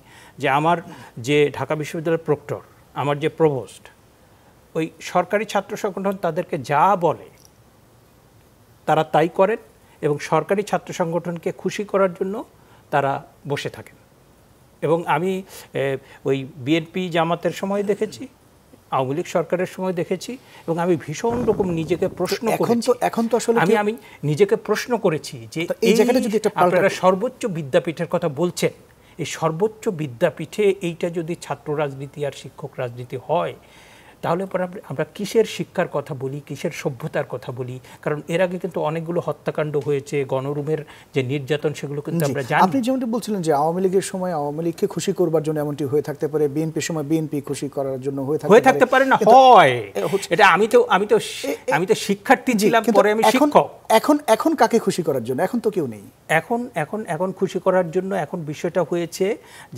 যে আমার যে ঢাকা বিশ্ববিদ্যালয়ের প্রক্টর, আমার যে প্রভোস্ট, ওই সরকারি ছাত্র সংগঠন তাদেরকে যা বলে তারা তাই করেন, এবং সরকারি ছাত্র সংগঠনকে খুশি করার জন্য তারা বসে থাকেন। এবং আমি ওই বিএনপি জামাতের সময় দেখেছি, আওয়ামী লীগ সরকারের সময় দেখেছি, এবং আমি ভীষণ রকম নিজেকে প্রশ্ন করেছি, এখন তো আসলে আমি নিজেকে প্রশ্ন করেছি যে এই জায়গাটা যদি আপনারা সর্বোচ্চ বিদ্যাপীঠের কথা বলছেন, এই সর্বোচ্চ বিদ্যাপীঠে এইটা যদি ছাত্র রাজনীতি আর শিক্ষক রাজনীতি হয়, তাহলে পরে আমরা কিসের শিক্ষার কথা বলি, কিসের সভ্যতার কথা বলি? কারণ এর আগে কিন্তু অনেকগুলো হত্যাকাণ্ড হয়েছে, গণরুমের যে নির্যাতন সেগুলো কিন্তু আমরা জানি। আপনি যেমনটি বলছিলেন যে আওয়ামী লীগের সময় আওয়ামী লীগকে খুশি করবার জন্য এমনটি হয়ে থাকতে পারে, বিএনপির সময় বিএনপি খুশি করার জন্য হয়ে থাকতে পারে না, হয় এটা। আমি তো শিক্ষার্থী ছিলাম, পরে আমি শিক্ষক। এখন কাকে খুশি করার জন্য? এখন তো কেউ নেই। এখন খুশি করার জন্য এখন বিষয়টা হয়েছে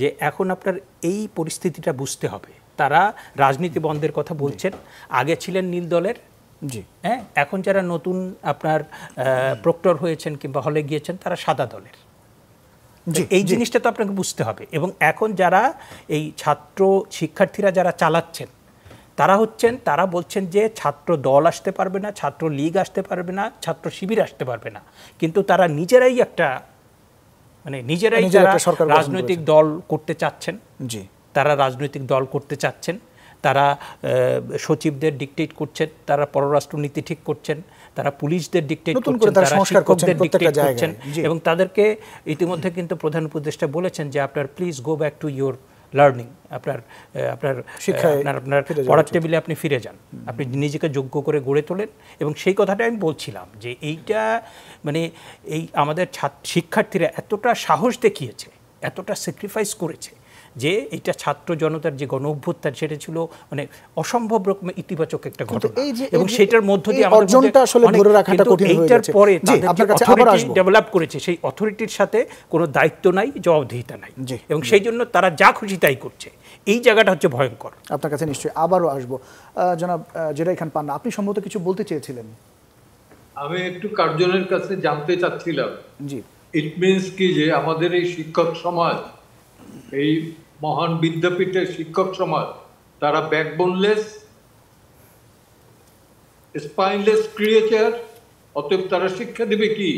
যে এখন আপনার এই পরিস্থিতিটা বুঝতে হবে। তারা রাজনীতি বন্ধের কথা বলছেন, আগে ছিলেন নীল দলের, জি হ্যাঁ, এখন যারা নতুন আপনার প্রক্টর হয়েছেন কিংবা হলে গিয়েছেন তারা সাদা দলের। এই জিনিসটা তো আপনাকে বুঝতে হবে। এবং এখন যারা এই ছাত্র শিক্ষার্থীরা যারা চালাচ্ছেন তারা বলছেন যে ছাত্র দল আসতে পারবে না, ছাত্র লীগ আসতে পারবে না, ছাত্র শিবির আসতে পারবে না, কিন্তু তারা নিজেরাই রাজনৈতিক দল করতে চাচ্ছেন। জি, তারা রাজনৈতিক দল করতে চাচ্ছেন, তারা সচিবদের ডিকটেট করছেন, তারা পররাষ্ট্রনীতি ঠিক করছেন, তারা পুলিশদের ডিকটেট করছেন, তারা শিক্ষকদের ডিকটেট করছেন। এবং তাদেরকে ইতিমধ্যে কিন্তু প্রধান উপদেষ্টা বলেছেন যে আপনার please go back to your learning, আপনার পড়ার টেবিলে আপনি ফিরে যান, আপনি নিজেকে যোগ্য করে গড়ে তোলেন। এবং সেই কথাটা আমি বলছিলাম যে এইটা এই আমাদের শিক্ষার্থীরা এতটা সাহস দেখিয়েছে, এতটা স্যাক্রিফাইস করেছে যে এইটা ছাত্র জনতার যে গণ অভ্যুত্থান সেটা ছিল অসম্ভব রকমের ইতিবাচক একটা ঘটনা। এবং সেটার মধ্য দিয়ে এইটার পরে ডেভেলপ করেছে, সেই অথরিটির সাথে কোনো দায়িত্ব নাই, জবাবদিহিতা নাই, এবং সেই জন্য তারা যা খুশি তাই করছে। এই জায়গাটা হচ্ছে ভয়ঙ্কর। আপনার কাছে নিশ্চয়ই আবারও আসবো। জনাব জেরাই খান পান্না, আপনি সম্ভবত কিছু বলতে চেয়েছিলেন। আমি একটু কার্জনের কাছে জানতে চাচ্ছিলাম, জি, ইট মিনস কি যে আমাদের এই শিক্ষক সমাজ, এই মহান বিদ্যাপীঠের শিক্ষক সমাজ, তারা ব্যাকবোনলেস, স্পাইনলেস ক্রিয়েচার, অতএব তারা শিক্ষা দেবে কি?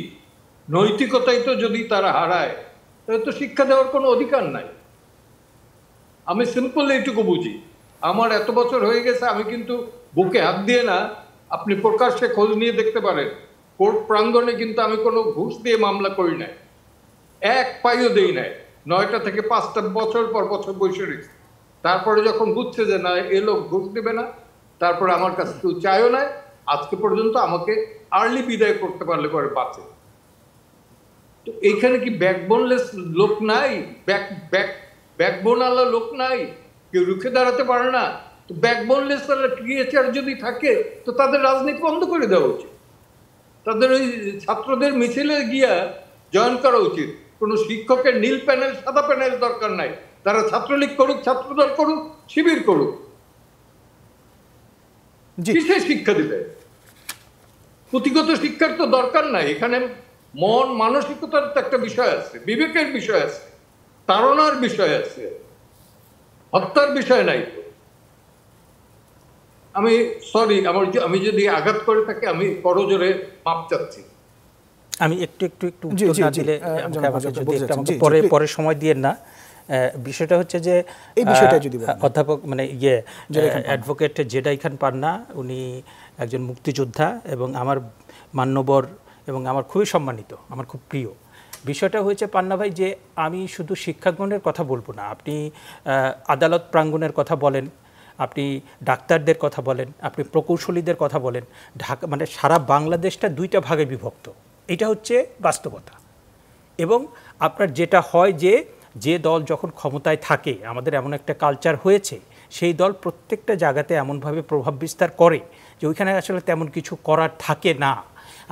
নৈতিকতাই তো যদি তারা হারায় তাহলে তো শিক্ষা দেওয়ার কোনো অধিকার নাই। আমি সিম্পল এইটুকু বুঝি। আমার এত বছর হয়ে গেছে, আমি কিন্তু বুকে হাত দিয়ে না, আপনি প্রকাশ্যে খোঁজ নিয়ে দেখতে পারেন, কোর্ট প্রাঙ্গণে কিন্তু আমি কোনো ঘুষ দিয়ে মামলা করি নাই, এক পাইও দেই নাই। 9টা থেকে 5টা বছর পর বছর বসে রেখেছে। তারপরে যখন বুঝছে যে না এ লোক ঘুষ দেবে না, তারপরে আমার কাছে কেউ চাইও নাই। আজকে পর্যন্ত আমাকে আর্লি বিদায় করতে পারলে পরে বাঁচে। তো এইখানে কি ব্যাকবোনলেস লোক নাই? ব্যাকবোনওয়ালা লোক নাই? কেউ রুখে দাঁড়াতে পারে না? তো ব্যাকবোনলেস ক্রিয়েচার যদি থাকে তো তাদের রাজনীতি বন্ধ করে দেওয়া উচিত। তাদের ওই ছাত্রদের মিছিলে গিয়া জয়েন করা উচিত। কোনো শিক্ষকের নীল প্যানেল সাদা প্যানেল দরকার নাই। তারা ছাত্রলীগ করুক, ছাত্রদল করুক, শিবির করুক, কিসে শিক্ষা দিবে? পুঁথিগত শিক্ষার তো দরকার নাই। এখানে মন মানসিকতার তো একটা বিষয় আছে, বিবেকের বিষয় আছে, তাড়নার বিষয় আছে, হত্যার বিষয় নাই তো। আমি সরি, আমি যদি আঘাত করে থাকি আমি করজোরে মাপ চাচ্ছি। আমি একটু পরে সময় দিয়ে না। বিষয়টা হচ্ছে যে এই বিষয়টা যদি অধ্যাপক অ্যাডভোকেট জেরাই খান পান্না, উনি একজন মুক্তিযোদ্ধা এবং আমার মান্যবর এবং আমার খুবই সম্মানিত, আমার খুব প্রিয়। বিষয়টা হয়েছে পান্না ভাই যে আমি শুধু শিক্ষাঙ্গনের কথা বলবো না, আপনি আদালত প্রাঙ্গণের কথা বলেন, আপনি ডাক্তারদের কথা বলেন, আপনি প্রকৌশলীদের কথা বলেন, ঢাকা সারা বাংলাদেশটা 2টা ভাগে বিভক্ত। এটা হচ্ছে বাস্তবতা। এবং আপনার যেটা হয় যে দল যখন ক্ষমতায় থাকে, আমাদের এমন একটা কালচার হয়েছে, সেই দল প্রত্যেকটা জায়গাতে এমনভাবে প্রভাব বিস্তার করে যে ওইখানে আসলে তেমন কিছু করার থাকে না।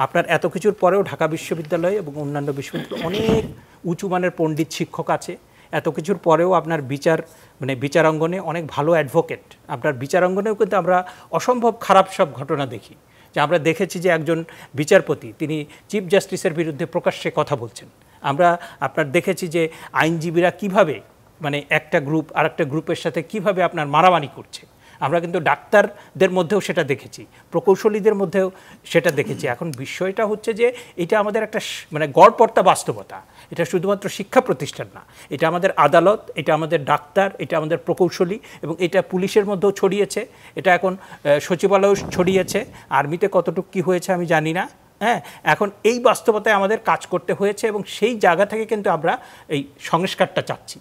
আপনার এত কিছুর পরেও ঢাকা বিশ্ববিদ্যালয় এবং অন্যান্য বিশ্ববিদ্যালয় অনেক উঁচু মানের পণ্ডিত শিক্ষক আছে। এত কিছুর পরেও আপনার বিচারাঙ্গনে অনেক ভালো অ্যাডভোকেট, আপনার বিচারাঙ্গনেও কিন্তু আমরা অসম্ভব খারাপ সব ঘটনা দেখি। যে আমরা দেখেছি যে একজন বিচারপতি তিনি চিফ জাস্টিসের বিরুদ্ধে প্রকাশ্যে কথা বলছেন। আমরা আপনার দেখেছি যে আইনজীবীরা কিভাবে একটা গ্রুপ আর একটা গ্রুপের সাথে কিভাবে আপনার মারামারি করছে। আমরা কিন্তু ডাক্তারদের মধ্যেও সেটা দেখেছি, প্রকৌশলীদের মধ্যেও সেটা দেখেছি। এখন বিষয়টা হচ্ছে যে এটা আমাদের একটা গড়পড়তা বাস্তবতা। এটা শুধুমাত্র শিক্ষা প্রতিষ্ঠান না, এটা আমাদের আদালত, এটা আমাদের ডাক্তার, এটা আমাদের প্রকৌশলী, এবং এটা পুলিশের মধ্যেও ছড়িয়েছে, এটা এখন সচিবালয়েও ছড়িয়েছে। আর্মিতে কতটুকু কী হয়েছে আমি জানি না। হ্যাঁ, এখন এই বাস্তবতায় আমাদের কাজ করতে হয়েছে এবং সেই জায়গা থেকে কিন্তু আমরা এই সংস্কারটা চাচ্ছি।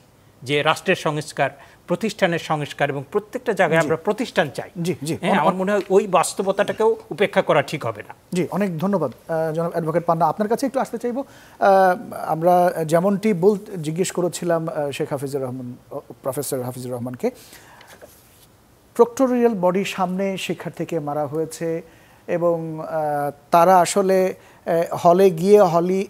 যে রাষ্ট্রের সংস্কার, প্রতিষ্ঠানের সংস্কার এবং প্রত্যেকটা জায়গায় আমরা প্রতিষ্ঠান চাই। জি জি, আমার মনে হয় ওই বাস্তবতাটাকেও উপেক্ষা করা ঠিক হবে না। জি, অনেক ধন্যবাদ জনাব অ্যাডভোকেট পান্না। আপনার কাছে একটু আসতে চাইব, আমরা যেমনটি জিজ্ঞেস করেছিলাম শেখ হাফিজুর রহমান, প্রফেসর হাফিজুর রহমানকে, প্রক্টোরিয়াল বডির সামনে শিক্ষার্থীকে মারা হয়েছে এবং তারা আসলে হলে গিয়ে হলি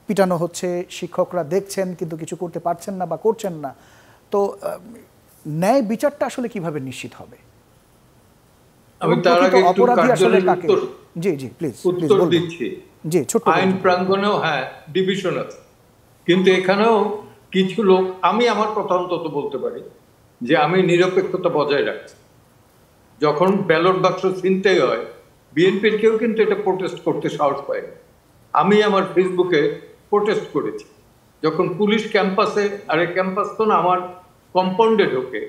পিটানো হচ্ছে, শিক্ষকরা দেখছেন কিন্তু কিছু করতে পারছেন না বা করছেন না। তো ন্যায় বিচারটা আসলে কিভাবে নিশ্চিত হবে? আমি তার আগে একটু কার্যকরী উত্তর, জি জি প্লিজ উত্তর দিচ্ছি। জি, ছোট আইন প্রাঙ্গণেও হ্যাঁ ডিভিশন আছে, কিন্তু এখানেও কিছু লোক, আমি আমার কথা অন্তত বলতে পারি যে আমি নিরপেক্ষতা বজায় রাখছি। যখন ব্যালট বাক্স ছিনতাই হয়, বিএনপির কেউ কিন্তু এটা প্রোটেস্ট করতে সাহস পায়নি। আমি আমার ফেসবুকে প্রোটেস্ট করেছি যখন পুলিশ ক্যাম্পাসে, আরে ক্যাম্পাস তো না, আমার কম্পাউন্ডে ঢোকে,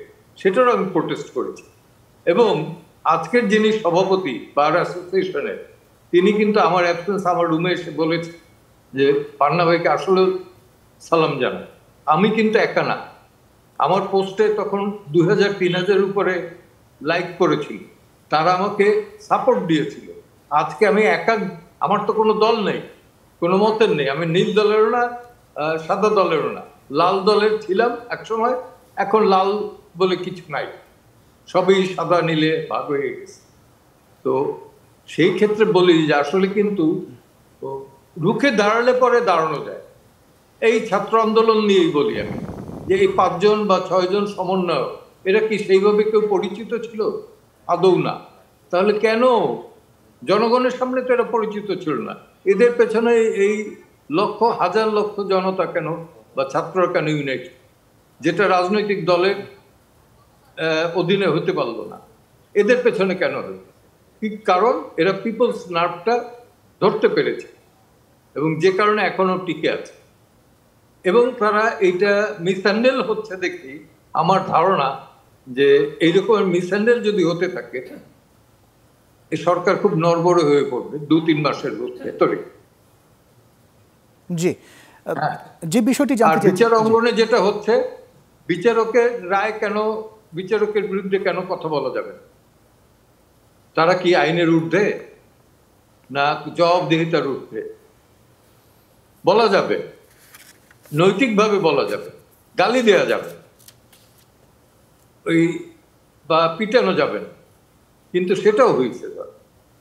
সেটারও আমি প্রোটেস্ট করেছি। এবং আজকের যিনি সভাপতি বার অ্যাসোসিয়েশনের, তিনি কিন্তু আমার অ্যাবসেন্স আমার রুমে এসে বলেছে যে পান্না ভাইকে আসলে সালাম জানাই। আমি কিন্তু একা না, আমার পোস্টে তখন 2000-3000 উপরে লাইক করেছিল, তারা আমাকে সাপোর্ট দিয়েছিল। আজকে আমি একা, আমার তো কোনো দল নেই, কোনো মতের নেই, আমি নীল দলেরও না, সাদা দলেরও না, লাল দলের ছিলাম একসময়, এখন লাল বলে কিছু নাই, সবই সাদা নীলে ভাগ হয়ে গেছে। তো সেই ক্ষেত্রে বলি যে আসলে কিন্তু রুখে দাঁড়ালে পরে দাঁড়ানো যায়। এই ছাত্র আন্দোলন নিয়েই বলি আমি যে এই 5 জন বা 6 জন সমন্বয়ক, এরা কি সেইভাবে কেউ পরিচিত ছিল? আদৌ না। তাহলে কেন জনগণের সামনে তো এরা পরিচিত ছিল না? এদের পেছনে এই লক্ষ হাজার লক্ষ জনতা কেন, বা ছাত্ররা কেন ইউনাইটেড, যেটা রাজনৈতিক দলের অধীনে হতে পারলো না? এদের পেছনে কেন হলো? কি কারণ? এরা পিপলস নার্ভটা ধরতে পেরেছে এবং যে কারণে এখনো টিকে আছে। এবং তারা এইটা মিসহ্যান্ডেল হচ্ছে দেখি আমার ধারণা যে এইরকম মিসহ্যান্ডেল যদি হতে থাকে, এই সরকার খুব নড়বড়ে হয়ে পড়বে 2-3 মাসের ভেতরে। জি, যে বিষয়টি জানতে চাই, বিচার অঙ্গনে যেটা হচ্ছে, বিচারকের রায় কেন, বিচারকের বিরুদ্ধে কেন কথা বলা যাবে? তারা কি আইনের ঊর্ধ্বে না জবাবদিহিতার ঊর্ধ্বে? বলা যাবে, নৈতিকভাবে বলা যাবে, গালি দেওয়া যাবে, ওই বা পিটানো যাবে না, কিন্তু সেটাও হয়েছে।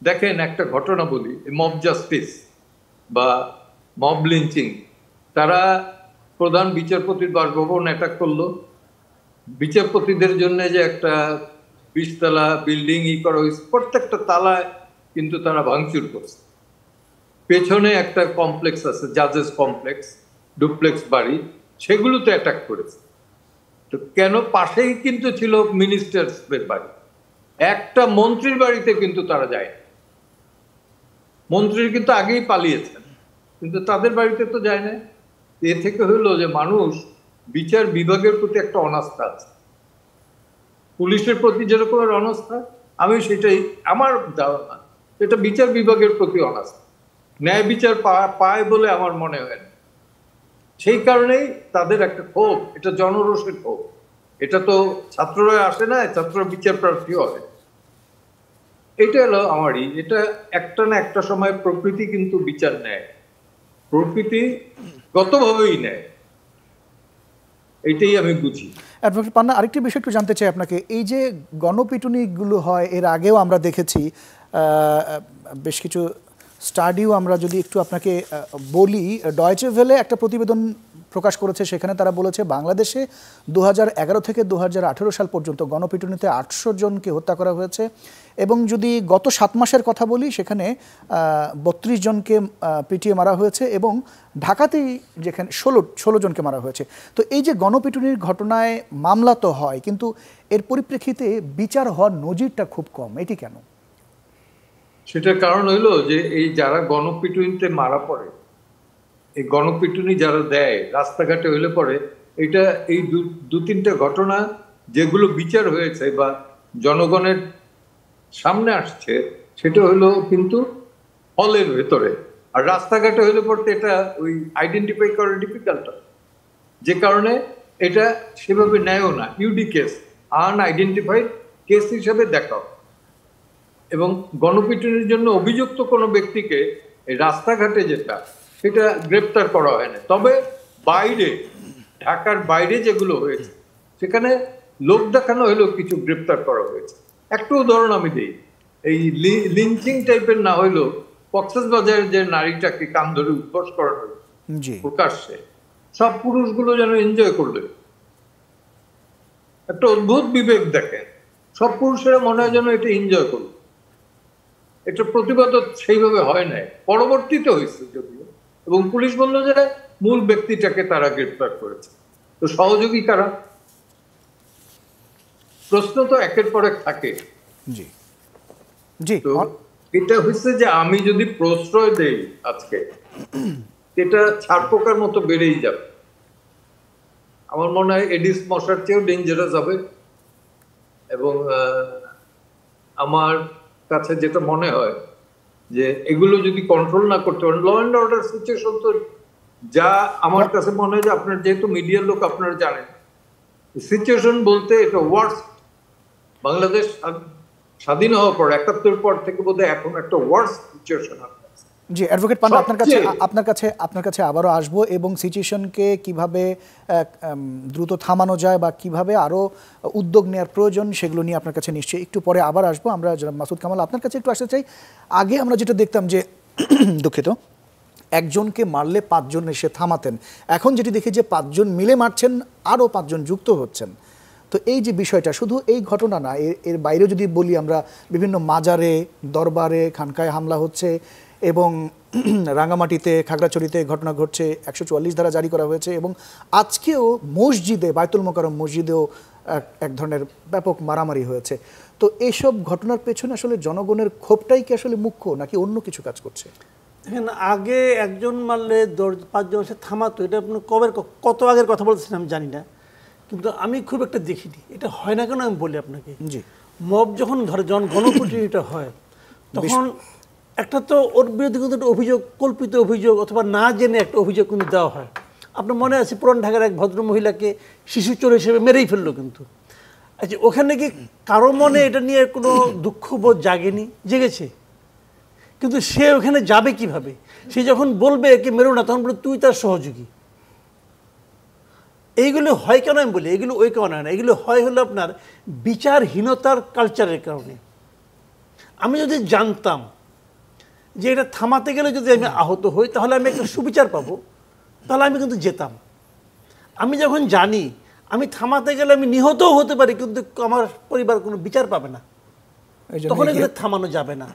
দেখেন একটা ঘটনা বলি, মব জাস্টিস বা মব লিঞ্চিং, তারা প্রধান বিচারপতির বাসভবন অ্যাটাক করলো, বিচারপতিদের জন্য যে একটা 20 তলা বিল্ডিং করা হয়েছে, প্রত্যেকটা তালায় কিন্তু তারা ভাঙচুর করছে। পেছনে একটা কমপ্লেক্স আছে, জাজেস কমপ্লেক্স, ডুপ্লেক্স বাড়ি, সেগুলোতে অ্যাটাক করেছে। তো কেন? পাশেই কিন্তু ছিল মিনিস্টার্সদের বাড়ি, একটা মন্ত্রীর বাড়িতে কিন্তু তারা যায়। মন্ত্রী কিন্তু আগেই পালিয়েছেন, কিন্তু তাদের বাড়িতে তো যায় না। এ থেকে হইলো যে মানুষ বিচার বিভাগের প্রতি একটা অনাস্থা আছে, পুলিশের প্রতি যেরকমের অনাস্থা, আমি সেটাই আমার ধারণা, এটা বিচার বিভাগের প্রতি অনাস্থা, ন্যায় বিচার পায় বলে আমার মনে হয় না। সেই কারণেই তাদের একটা ক্ষোভ, এটা জনরোষের ক্ষোভ। এটা তো ছাত্ররা আসে না, ছাত্র বিচার প্রার্থী হবে। এটা হলো আমারই, এটা একটা না একটা সময় প্রকৃতি কিন্তু বিচার নেয়, প্রকৃতি গতভাবেই নেয়, এটাই আমি বুঝি। অ্যাডভোকেট পান্না, আরেকটি বিষয় একটু জানতে চাই আপনাকে। এই যে গণপিটুনিগুলো হয়, এর আগেও আমরা দেখেছি, বেশ কিছু স্টাডিও আমরা যদি একটু আপনাকে বলি, ডয়েচে ভেলে একটা প্রতিবেদন প্রকাশ করেছে, সেখানে তারা বলেছে বাংলাদেশে 2011 থেকে 2018 সাল পর্যন্ত গণপিটুনিতে 800 জনকে হত্যা করা হয়েছে, এবং যদি গত 7 মাসের কথা বলি, সেখানে 32 জনকে পিটিয়ে মারা হয়েছে, এবং ঢাকাতেই যেখানে 16 জনকে মারা হয়েছে। তো এই যে গণপিটুনির ঘটনায় মামলা তো হয়, কিন্তু এর পরিপ্রেক্ষিতে বিচার হওয়ার নজিরটা খুব কম, এটি কেন? সেটার কারণ হইলো যে এই যারা গণপিটুনিতে মারা পড়ে, এই গণপিটুনি যারা দেয় রাস্তাঘাটে হইলে পরে, এটা এই 2-3টা ঘটনা যেগুলো বিচার হয়েছে বা জনগণের সামনে আসছে, সেটা হলো কিন্তু হলের ভেতরে, আর রাস্তাঘাটে হইলে পড়তে এটা ওই আইডেন্টিফাই করা ডিফিকাল্ট, যে কারণে এটা সেভাবে নেয়ও না, ইউডি কেস, আনআইডেন্টিফাইড কেস হিসেবে দেখাও। এবং গণপিটুনির জন্য অভিযুক্ত কোনো ব্যক্তিকে এই রাস্তাঘাটে যেটা সেটা গ্রেপ্তার করা হয় না। তবে বাইরে, ঢাকার বাইরে যেগুলো হয়েছে সেখানে লোক দেখানো হলেও কিছু গ্রেপ্তার করা হয়েছে। একটু উদাহরণ আমি দিই, এই লিঞ্চিং টাইপের না হইলেও কক্সবাজারের যে নারীটাকে কান ধরে উদ্বোস করানো হলো প্রকাশ্যে, সব পুরুষগুলো যেন এনজয় করলো। একটা অদ্ভুত বিবেক দেখেন, সব পুরুষেরা মনে হয় যেন এটা এনজয় করলো। এটা প্রতিবাদ সেইভাবে হয় নাই, পরবর্তীতে হয়েছে যদিও, এবং পুলিশ বলল যে মূল ব্যক্তিটাকে তারা গ্রেপ্তার করেছে। তো সহযোগী কারা? প্রশ্ন তো একের পর এক থাকে। জি জি, তো এটা হচ্ছে যে আমি যদি প্রশ্রয় দেই আজকে, এটা ছারপোকার মতো বেড়েই যাবে। আমার মনে হয় এডিস মশার চেয়েও ডেঞ্জারাস হবে। এবং আমার কাছে যেটা মনে হয় যে এগুলো যদি কন্ট্রোল না করতে পারেন, ল অ্যান্ড অর্ডার সিচুয়েশন তো যা আমার কাছে মনে হয় যে আপনার যেহেতু মিডিয়ার লোক আপনারা জানেন, সিচুয়েশন বলতে এটা ওয়ার্স্ট। বাংলাদেশ স্বাধীন হওয়ার পর ৭১ পর থেকে বোধহয় এখন একটা ওয়ার্স্ট সিচুয়েশন। জি অ্যাডভোকেট পান্ডা, আপনার কাছে আবারও আসবো এবং সিচুয়েশনকে কিভাবে দ্রুত থামানো যায় বা কিভাবে আরও উদ্যোগ নেওয়ার প্রয়োজন সেগুলো নিয়ে আপনার কাছে নিশ্চয়ই একটু পরে আবার আসবো। আমরা মাসুদ কামাল আপনার কাছে একটু আসতে চাই। আগে আমরা যেটা দেখতাম যে দুঃখিত, একজনকে মারলে ৫ জন এসে থামাতেন, এখন যেটি দেখি যে ৫ জন মিলে মারছেন, আরও ৫ জন যুক্ত হচ্ছেন। তো এই যে বিষয়টা শুধু এই ঘটনা না, এর বাইরে যদি বলি আমরা, বিভিন্ন মাজারে, দরবারে, খানকায় হামলা হচ্ছে এবং রাঙামাটিতে, খাগড়াছড়িতে ঘটনা ঘটছে, ১৪৪ ধারা জারি করা হয়েছে এবং আজকেও মসজিদে, বায়তুল মোকাররম মসজিদেও এক ধরনের ব্যাপক মারামারি হয়েছে। তো এইসব ঘটনার পেছনে আসলে জনগণের ক্ষোভটাই কি আসলে মুখ্য নাকি অন্য কিছু কাজ করছে? দেখেন, আগে একজন মারলে ৫ জন এসে থামাতো, এটা আপনি কত আগের কথা বলছেন আমি জানি না, কিন্তু আমি খুব একটা দেখিনি। এটা হয় না কেন আমি বলি আপনাকে। জি, মব যখন গণপিটুনিটা হয় তখন একটা তো ওর বিরুদ্ধে কিন্তু একটা অভিযোগ, কল্পিত অভিযোগ অথবা না জেনে একটা অভিযোগ কিন্তু দেওয়া হয়। আপনার মনে আছে পুরান ঢাকার এক ভদ্র মহিলাকে শিশু চোর হিসেবে মেরেই ফেললো, কিন্তু আচ্ছা ওখানে কি কারো মনে এটা নিয়ে কোনো দুঃখবোধ জাগেনি? জেগেছে, কিন্তু সে ওখানে যাবে কিভাবে? সে যখন বলবে একে মেরো না, তখন বলে তুই তার সহযোগী। এইগুলো হয় কেন আমি বলি, এগুলো ওই কারণে হয় না, এগুলো হয় হলো আপনার বিচারহীনতার কালচারের কারণে। আমি যদি জানতাম যে এটা থামাতে গেলে যদি আমি আহত হই তাহলে আমি একটা সুবিচার পাবো, তাহলে আমি কিন্তু যেতাম। আমি যখন জানি আমি থামাতে গেলে আমি নিহতও হতে পারি কিন্তু আমার পরিবার কোনো বিচার পাবে না, তখন এগুলো থামানো যাবে না।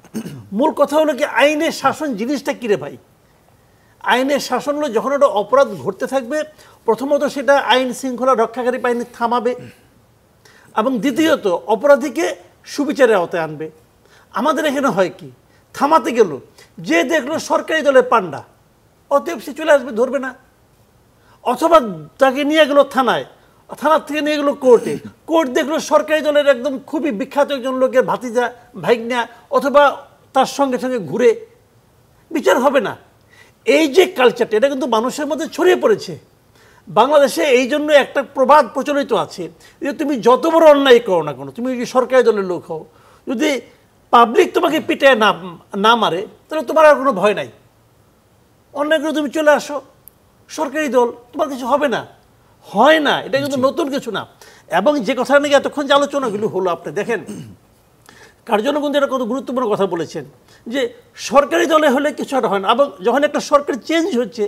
মূল কথা হলো কি, আইনের শাসন জিনিসটা কিরে ভাই? আইনের শাসন হলো যখন একটা অপরাধ ঘটতে থাকবে, প্রথমত সেটা আইন শৃঙ্খলা রক্ষাকারী বাহিনী থামাবে এবং দ্বিতীয়ত অপরাধীকে সুবিচারের আওতায় আনবে। আমাদের এখানে হয় কি, থামাতে গেল, যে দেখলো সরকারি দলের পান্ডা, অতএব সে চলে আসবে, ধরবে না। অথবা তাকে নিয়ে গেলো থানায়, থানার থেকে নিয়ে গেলো কোর্টে, কোর্ট দেখলো সরকারি দলের একদম খুবই বিখ্যাত একজন লোকের ভাতিজা, ভাইগনা, অথবা তার সঙ্গে সঙ্গে ঘুরে, বিচার হবে না। এই যে কালচারটা, এটা কিন্তু মানুষের মধ্যে ছড়িয়ে পড়েছে। বাংলাদেশে এই জন্য একটা প্রবাদ প্রচলিত আছে যে তুমি যত বড় অন্যায় করো না কেন, তুমি যদি সরকারি দলের লোক হও, যদি পাবলিক তোমাকে পিটায় না মারে তাহলে তোমার আর কোনো ভয় নাই, অন্যায় করে তুমি চলে আসো, সরকারি দল, তোমার কিছু হবে না। হয় না, এটা কিন্তু নতুন কিছু না। এবং যে কথা নাকি এতক্ষণ যে আলোচনাগুলো হলো, আপনি দেখেন কার্জন কিন্তু এটা কত গুরুত্বপূর্ণ কথা বলেছেন যে সরকারি দলে হলে কিছু একটা হয় না, এবং যখন একটা সরকার চেঞ্জ হচ্ছে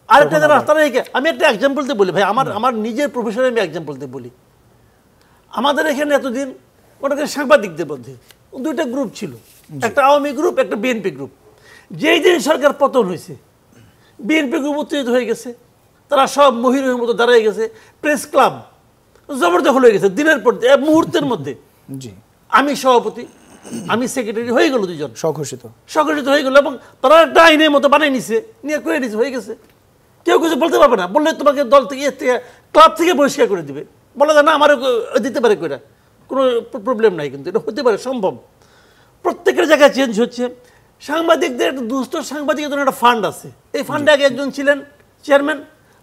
আরেকটা যারা তারা, আমি একটা এক্সাম্পল দিয়ে বলি ভাই, আমার নিজের প্রফেশনে আমি এক্সাম্পল দিয়ে বলি। আমাদের এখানে এতদিন ওটাকে সাংবাদিকদের মধ্যে দুইটা গ্রুপ ছিল, একটা আওয়ামী গ্রুপ, একটা বিএনপি গ্রুপ। যেই দিন সরকার পতন হয়েছে বিএনপি গ্রুপ উত্তেজিত হয়ে গেছে, তারা সব মহিলার মতো দাঁড়িয়ে গেছে, প্রেস ক্লাব জবরদখল হয়ে গেছে দিনের পর মুহূর্তের মধ্যে। আমি সভাপতি, আমি সেক্রেটারি হয়ে গেল, দুজন স্বঘোষিত হয়ে গেল, এবং তারা একটা আইনের মতো বানিয়ে নিছে, নিয়ে করে নিছে, হয়ে গেছে। কেউ কিছু বলতে পারবে না, বললে তোমাকে দল থেকে ক্লাব থেকে বহিষ্কার করে দিবে, বলা যায় না আমার দিতে পারে করে, কোনো প্রবলেম নাই, কিন্তু এটা হতে পারে, সম্ভব। প্রত্যেকের জায়গায় চেঞ্জ হচ্ছে। সাংবাদিকদের একটা দুস্থ সাংবাদিকের জন্য একটা ফান্ড আছে, এই ফান্ডে আগে একজন ছিলেন চেয়ারম্যান,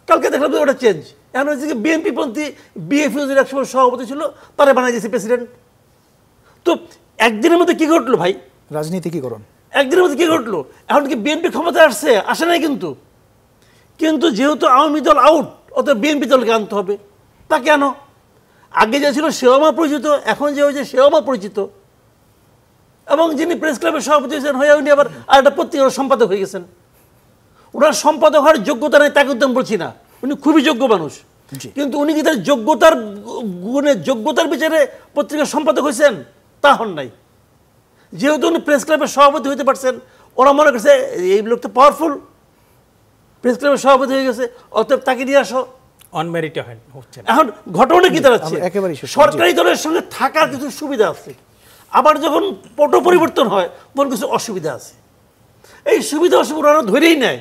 কালকে দেখলাম ওটা চেঞ্জ, এখন হচ্ছে বিএনপি পন্থী বিএফইউর একসময় সভাপতি ছিল, তারা বানাই দিয়েছে প্রেসিডেন্ট। তো একদিনের মধ্যে কি ঘটলো ভাই? রাজনীতিকীকরণ। একদিনের মধ্যে কি ঘটলো? এখন কি বিএনপি ক্ষমতায় আসছে? আসে নাই কিন্তু। কিন্তু যেহেতু আওয়ামী দল আউট, অত বিএনপি দলকে আনতে হবে। তা কেন? আগে যে ছিল সেও আমার পরিচিত, এখন যে হয়েছে সেও আমার পরিচিত। এবং যিনি প্রেস ক্লাবের সভাপতি হয়েছেন হয়ে উনি আবার আরেকটা পত্রিকার সম্পাদক হয়ে গেছেন। ওনার সম্পাদক হওয়ার যোগ্যতা নেই তাকে উদ্যম বলছি না, উনি খুবই যোগ্য মানুষ। কিন্তু উনি কি তার যোগ্যতার গুণে যোগ্যতার বিচারে পত্রিকার সম্পাদক হয়েছেন? তা হন নাই। যেহেতু উনি প্রেস ক্লাবের সভাপতি হইতে পারছেন, ওরা মনে করছে এই লোক তো পাওয়ারফুল, প্রেস ক্লাবের সভাপতি হয়ে গেছে, অতএব তাকে নিয়ে আসো। অনমেরিটে হচ্ছে। এখন ঘটনা কি দাঁড়াচ্ছে? সরকারি দলের সঙ্গে থাকার কিছু সুবিধা আছে, আবার যখন পট পরিবর্তন হয় তখন কিছু অসুবিধা আছে। এই সুবিধা অসুবিধা ওরা ধরেই নেয়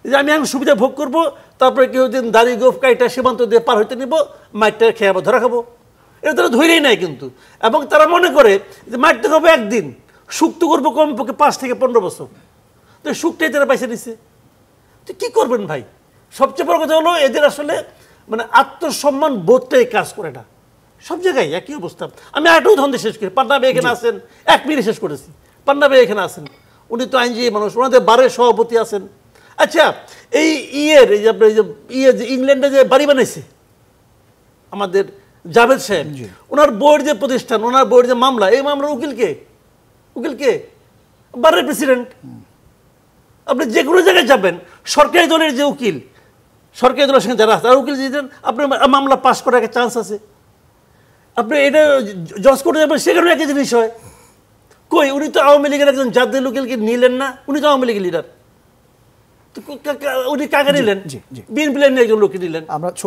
যে আমি এখন সুবিধা ভোগ করবো, তারপরে কেউ দিন দাড়ি গোফ কাইটা সীমান্ত দিয়ে পার হইতে নিব, মাইটটা খেয়ে আবার ধরা খাবো, এটা তারা ধরেই নেয় কিন্তু। এবং তারা মনে করে যে মাইটটা খাবো একদিন, সুখ তো করবো কমপক্ষে 5 থেকে 15 বছর। তো সুখটাই তারা পাইছে নিচ্ছে। তো কী করবেন ভাই? সবচেয়ে বড় কথা হলো এদের আসলে মানে আত্মসম্মান বোধটাই কাজ করে না। সব জায়গায় একই অবস্থা। আমি আরেকটা উদাহরণ দিয়ে শেষ করি। পান্না ভাই এখানে আছেন, 1 মিনিট শেষ করেছি। পান্না ভাই এখানে আছেন, উনি তো আইনজীবী মানুষ, ওনাদের বারের সভাপতি আছেন। আচ্ছা, এই যে ইংল্যান্ডে যে বাড়ি বানাইছে আমাদের জাভেদ সাহেব, ওনার বইয়ের যে প্রতিষ্ঠান, ওনার বইয়ের যে মামলা, এই মামলার উকিলকে বারের প্রেসিডেন্ট। আপনি যে কোনো জায়গায় যাবেন, সরকারি দলের যে উকিল, সরকারি দলের সঙ্গে যারা আছে তারা উকিল দিয়ে দেন, আপনার মামলা পাস করার একটা চান্স আছে। আপনি এটা জজ কোর্টে যাবেন, সেখানেও একই জিনিস হয়। কই, উনি তো আওয়ামী লীগের একজন জাতীয় উকিলকে নিলেন না, উনি তো আওয়ামী লীগের লিডার। উনি কাকে নিলেন? বিএনপি লাইনের একজন লোককে নিলেন।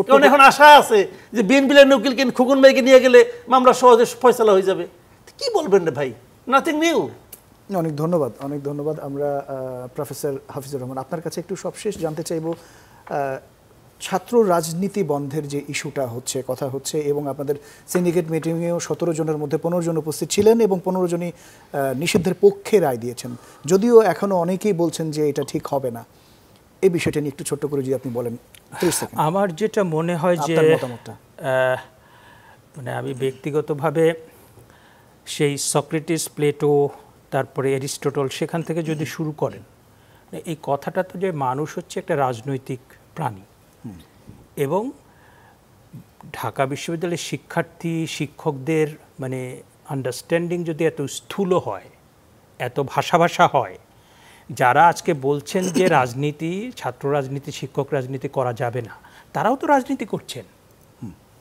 কারণ এখন আশা আছে যে বিএনপি লাইনের উকিলকে খোকন ভাইকে নিয়ে গেলে মামলা সহজে ফয়সালা হয়ে যাবে। কি বলবেন রে ভাই? Nothing new. অনেক ধন্যবাদ। আমরা প্রফেসর হাফিজুর রহমান, আপনার কাছে একটু সবশেষ জানতে চাইব, ছাত্র রাজনীতি বন্ধের যে ইস্যুটা হচ্ছে, কথা হচ্ছে, এবং আপনাদের সিন্ডিকেট মিটিংয়েও 17 জনের মধ্যে 15 জন উপস্থিত ছিলেন এবং 15 জনই নিষিদ্ধের পক্ষে রায় দিয়েছেন, যদিও এখনও অনেকেই বলছেন যে এটা ঠিক হবে না। এই বিষয়টা নিয়ে একটু ছোট্ট করে যদি আপনি বলেন। আমার যেটা মনে হয় যে মানে আমি ব্যক্তিগতভাবে সেই সক্রেটিস, প্লেটো, তারপরে অ্যারিস্টটল, সেখান থেকে যদি শুরু করেন, এই কথাটা তো যে মানুষ হচ্ছে একটা রাজনৈতিক প্রাণী, এবং ঢাকা বিশ্ববিদ্যালয়ের শিক্ষার্থী শিক্ষকদের মানে আন্ডারস্ট্যান্ডিং যদি এত স্থূল হয়, এত ভাষা হয়, যারা আজকে বলছেন যে রাজনীতি, ছাত্র রাজনীতি, শিক্ষক রাজনীতি করা যাবে না, তারাও তো রাজনীতি করছেন।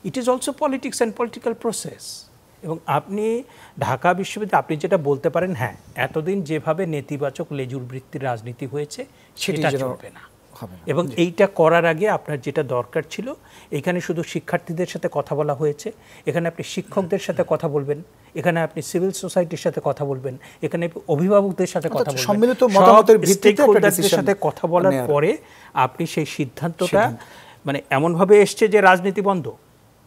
It is also politics and political process. এবং আপনি ঢাকা বিশ্ববিদ্যালয়ে আপনি যেটা বলতে পারেন, হ্যাঁ, এতদিন যেভাবে নেতিবাচক লেজুর বৃত্তির রাজনীতি হয়েছে সেটা চলবে না। এবং এইটা করার আগে আপনার যেটা দরকার ছিল, এখানে শুধু শিক্ষার্থীদের সাথে কথা বলা হয়েছে, এখানে আপনি শিক্ষকদের সাথে কথা বলবেন, এখানে আপনি সিভিল সোসাইটির সাথে কথা বলবেন, এখানে অভিভাবকদের সাথে কথা বলবেন, সম্মিলিত মতামতের ভিত্তিতে স্টেকহোল্ডারদের সাথে কথা বলার পরে আপনি সেই সিদ্ধান্তটা মানে এমনভাবে এসছে যে রাজনীতি বন্ধ।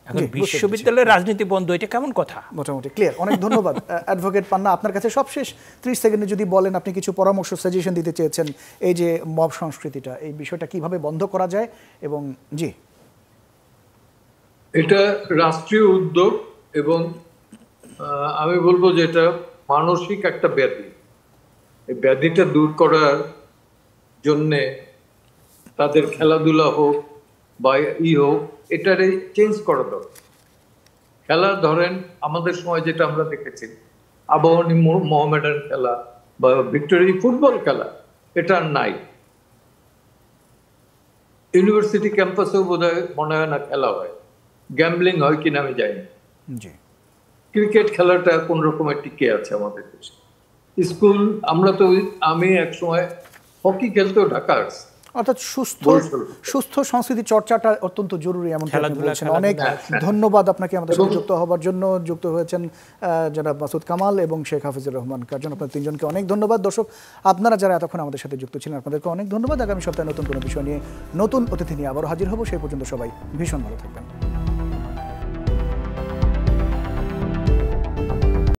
এখন বিশ্ববিদ্যালয়ের রাজনীতি বন্ধ, এটা কেমন কথা? মোটামুটি ক্লিয়ার। অনেক ধন্যবাদ। অ্যাডভোকেট পান্না, আপনার কাছে সবশেষ 30 সেকেন্ডে যদি বলেন, আপনি কিছু পরামর্শ, সাজেশন দিতে চেয়েছেন, এই যে মব সংস্কৃতিটা, এই বিষয়টা কিভাবে বন্ধ করা যায়। এবং জি, এটা রাষ্ট্রীয় উদ্যোগ এবং আমি বলবো যে এটা মানসিক একটা ব্যাধি। এই ব্যাধিটা দূর করার জন্যে তাদের খেলাধুলা হোক বা হোক, এটারে চেঞ্জ করা দরকার। খেলা ধরেন আমাদের সময় যেটা আমরা দেখেছি, আবাহনী মোহামেডান খেলা বা ভিক্টোরি ফুটবল খেলা, এটা নাই। ইউনিভার্সিটি ক্যাম্পাসেও বোধহয় মনে হয় না খেলা হয়, গ্যাম্বলিং হয় কিনা আমি জানি না। ক্রিকেট খেলাটা কোন রকমের টিকে আছে আমাদের দেশে। স্কুল, আমরা তো আমি এক সময় হকি খেলতেও ঢাকা আসছি। অর্থাৎ সুস্থ সংস্কৃতি চর্চাটা অত্যন্ত জরুরি, এমন বলছেন। অনেক ধন্যবাদ আপনাকে আমাদের সাথে যুক্ত হবার জন্য। যুক্ত হয়েছেন জনাব মাসুদ কামাল এবং শেখ হাফিজুর রহমান কার্জন, আপনার তিনজনকে অনেক ধন্যবাদ। দর্শক, আপনারা যারা এতক্ষণ আমাদের সাথে যুক্ত ছিলেন, আপনাদেরকে অনেক ধন্যবাদ। আগামী সপ্তাহে নতুন কোনো বিষয় নিয়ে, নতুন অতিথি নিয়ে আবারও হাজির হব। সেই পর্যন্ত সবাই ভীষণ ভালো থাকবেন।